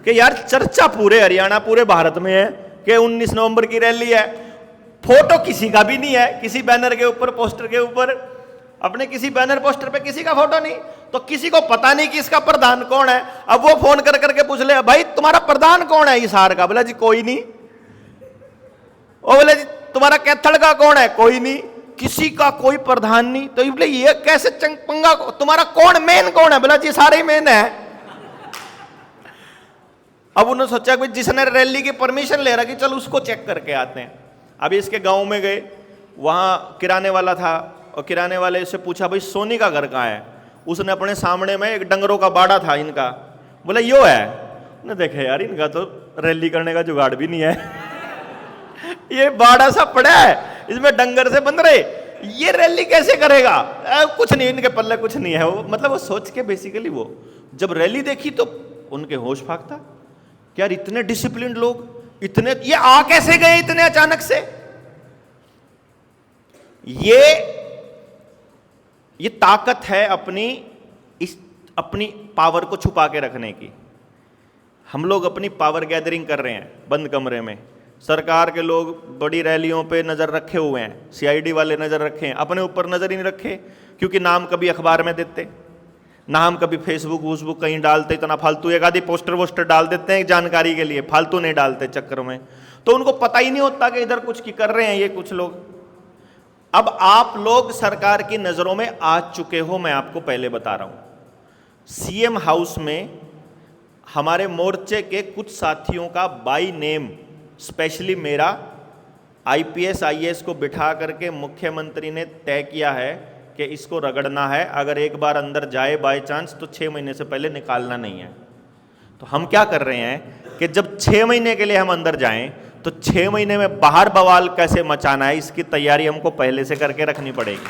Speaker 1: कि यार चर्चा पूरे हरियाणा, पूरे भारत में है कि 19 नवंबर की रैली है, फोटो किसी का भी नहीं है, किसी बैनर के ऊपर, पोस्टर के ऊपर, अपने किसी बैनर पोस्टर पे किसी का फोटो नहीं। तो किसी को पता नहीं कि इसका प्रधान कौन है। अब वो फोन कर करके पूछ ले भाई तुम्हारा प्रधान कौन है इस हार का? बोला जी कोई नहीं। ओ बोले जी तुम्हारा कैथल का कौन है? कोई नहीं। किसी का कोई प्रधान नहीं। तो बोले ये कैसे पंगा, तुम्हारा कौन मेन कौन है? बोला जी सारे ही मेन है। अब उन्होंने सोचा कि जिसने रैली की परमिशन ले रहा कि चल उसको चेक करके आते हैं। अभी इसके गांव में गए, वहां किराने वाला था और किराने वाले से पूछा भाई सोनी का घर कहाँ है? उसने अपने सामने में एक डंगरों का बाड़ा था इनका। बोला यो है। ने देखे यार इनका तो रैली करने का जुगाड़ भी नहीं है। ये बाड़ा सा पड़ा है, इसमें डंगर से बंध रहे, ये रैली कैसे करेगा? कुछ नहीं, इनके पल्ले कुछ नहीं है। वो मतलब वो सोच के बेसिकली वो जब रैली देखी तो उनके होश फाकता कि यार इतने डिसिप्लिन लोग, इतने, ये आ कैसे गए इतने अचानक से? ये ताकत है अपनी पावर को छुपा के रखने की। हम लोग अपनी पावर गैदरिंग कर रहे हैं बंद कमरे में। सरकार के लोग बड़ी रैलियों पे नजर रखे हुए हैं, सीआईडी वाले नजर रखे हैं, अपने ऊपर नजर ही नहीं रखे, क्योंकि नाम कभी अखबार में देते, नाम कभी फेसबुक वूसबुक कहीं डालते, इतना फालतू एक आधी पोस्टर वोस्टर डाल देते हैं जानकारी के लिए, फालतू नहीं डालते चक्कर में, तो उनको पता ही नहीं होता कि इधर कुछ कर रहे हैं ये कुछ लोग। अब आप लोग सरकार की नजरों में आ चुके हो, मैं आपको पहले बता रहा हूं। सीएम हाउस में हमारे मोर्चे के कुछ साथियों का बाई नेम, स्पेशली मेरा, आईपीएस आईएएस को बिठा करके मुख्यमंत्री ने तय किया है कि इसको रगड़ना है, अगर एक बार अंदर जाए बाय चांस तो 6 महीने से पहले निकालना नहीं है। तो हम क्या कर रहे हैं कि जब 6 महीने के लिए हम अंदर जाएं तो 6 महीने में बाहर बवाल कैसे मचाना है, इसकी तैयारी हमको पहले से करके रखनी पड़ेगी।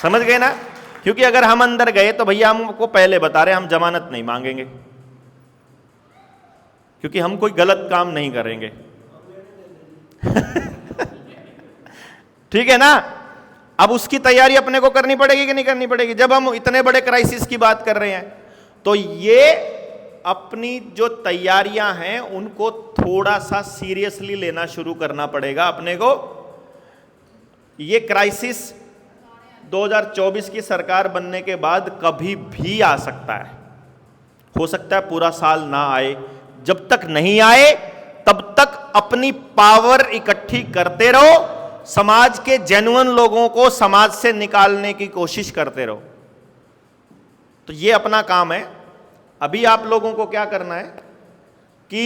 Speaker 1: समझ गए ना? क्योंकि अगर हम अंदर गए तो भैया हमको पहले बता रहे हम जमानत नहीं मांगेंगे, क्योंकि हम कोई गलत काम नहीं करेंगे। ठीक है ना? अब उसकी तैयारी अपने को करनी पड़ेगी कि नहीं करनी पड़ेगी? जब हम इतने बड़े क्राइसिस की बात कर रहे हैं तो ये अपनी जो तैयारियां हैं उनको थोड़ा सा सीरियसली लेना शुरू करना पड़ेगा अपने को। ये क्राइसिस 2024 की सरकार बनने के बाद कभी भी आ सकता है, हो सकता है पूरा साल ना आए। जब तक नहीं आए तब तक अपनी पावर इकट्ठी करते रहो, समाज के जेन्युइन लोगों को समाज से निकालने की कोशिश करते रहो। तो ये अपना काम है। अभी आप लोगों को क्या करना है कि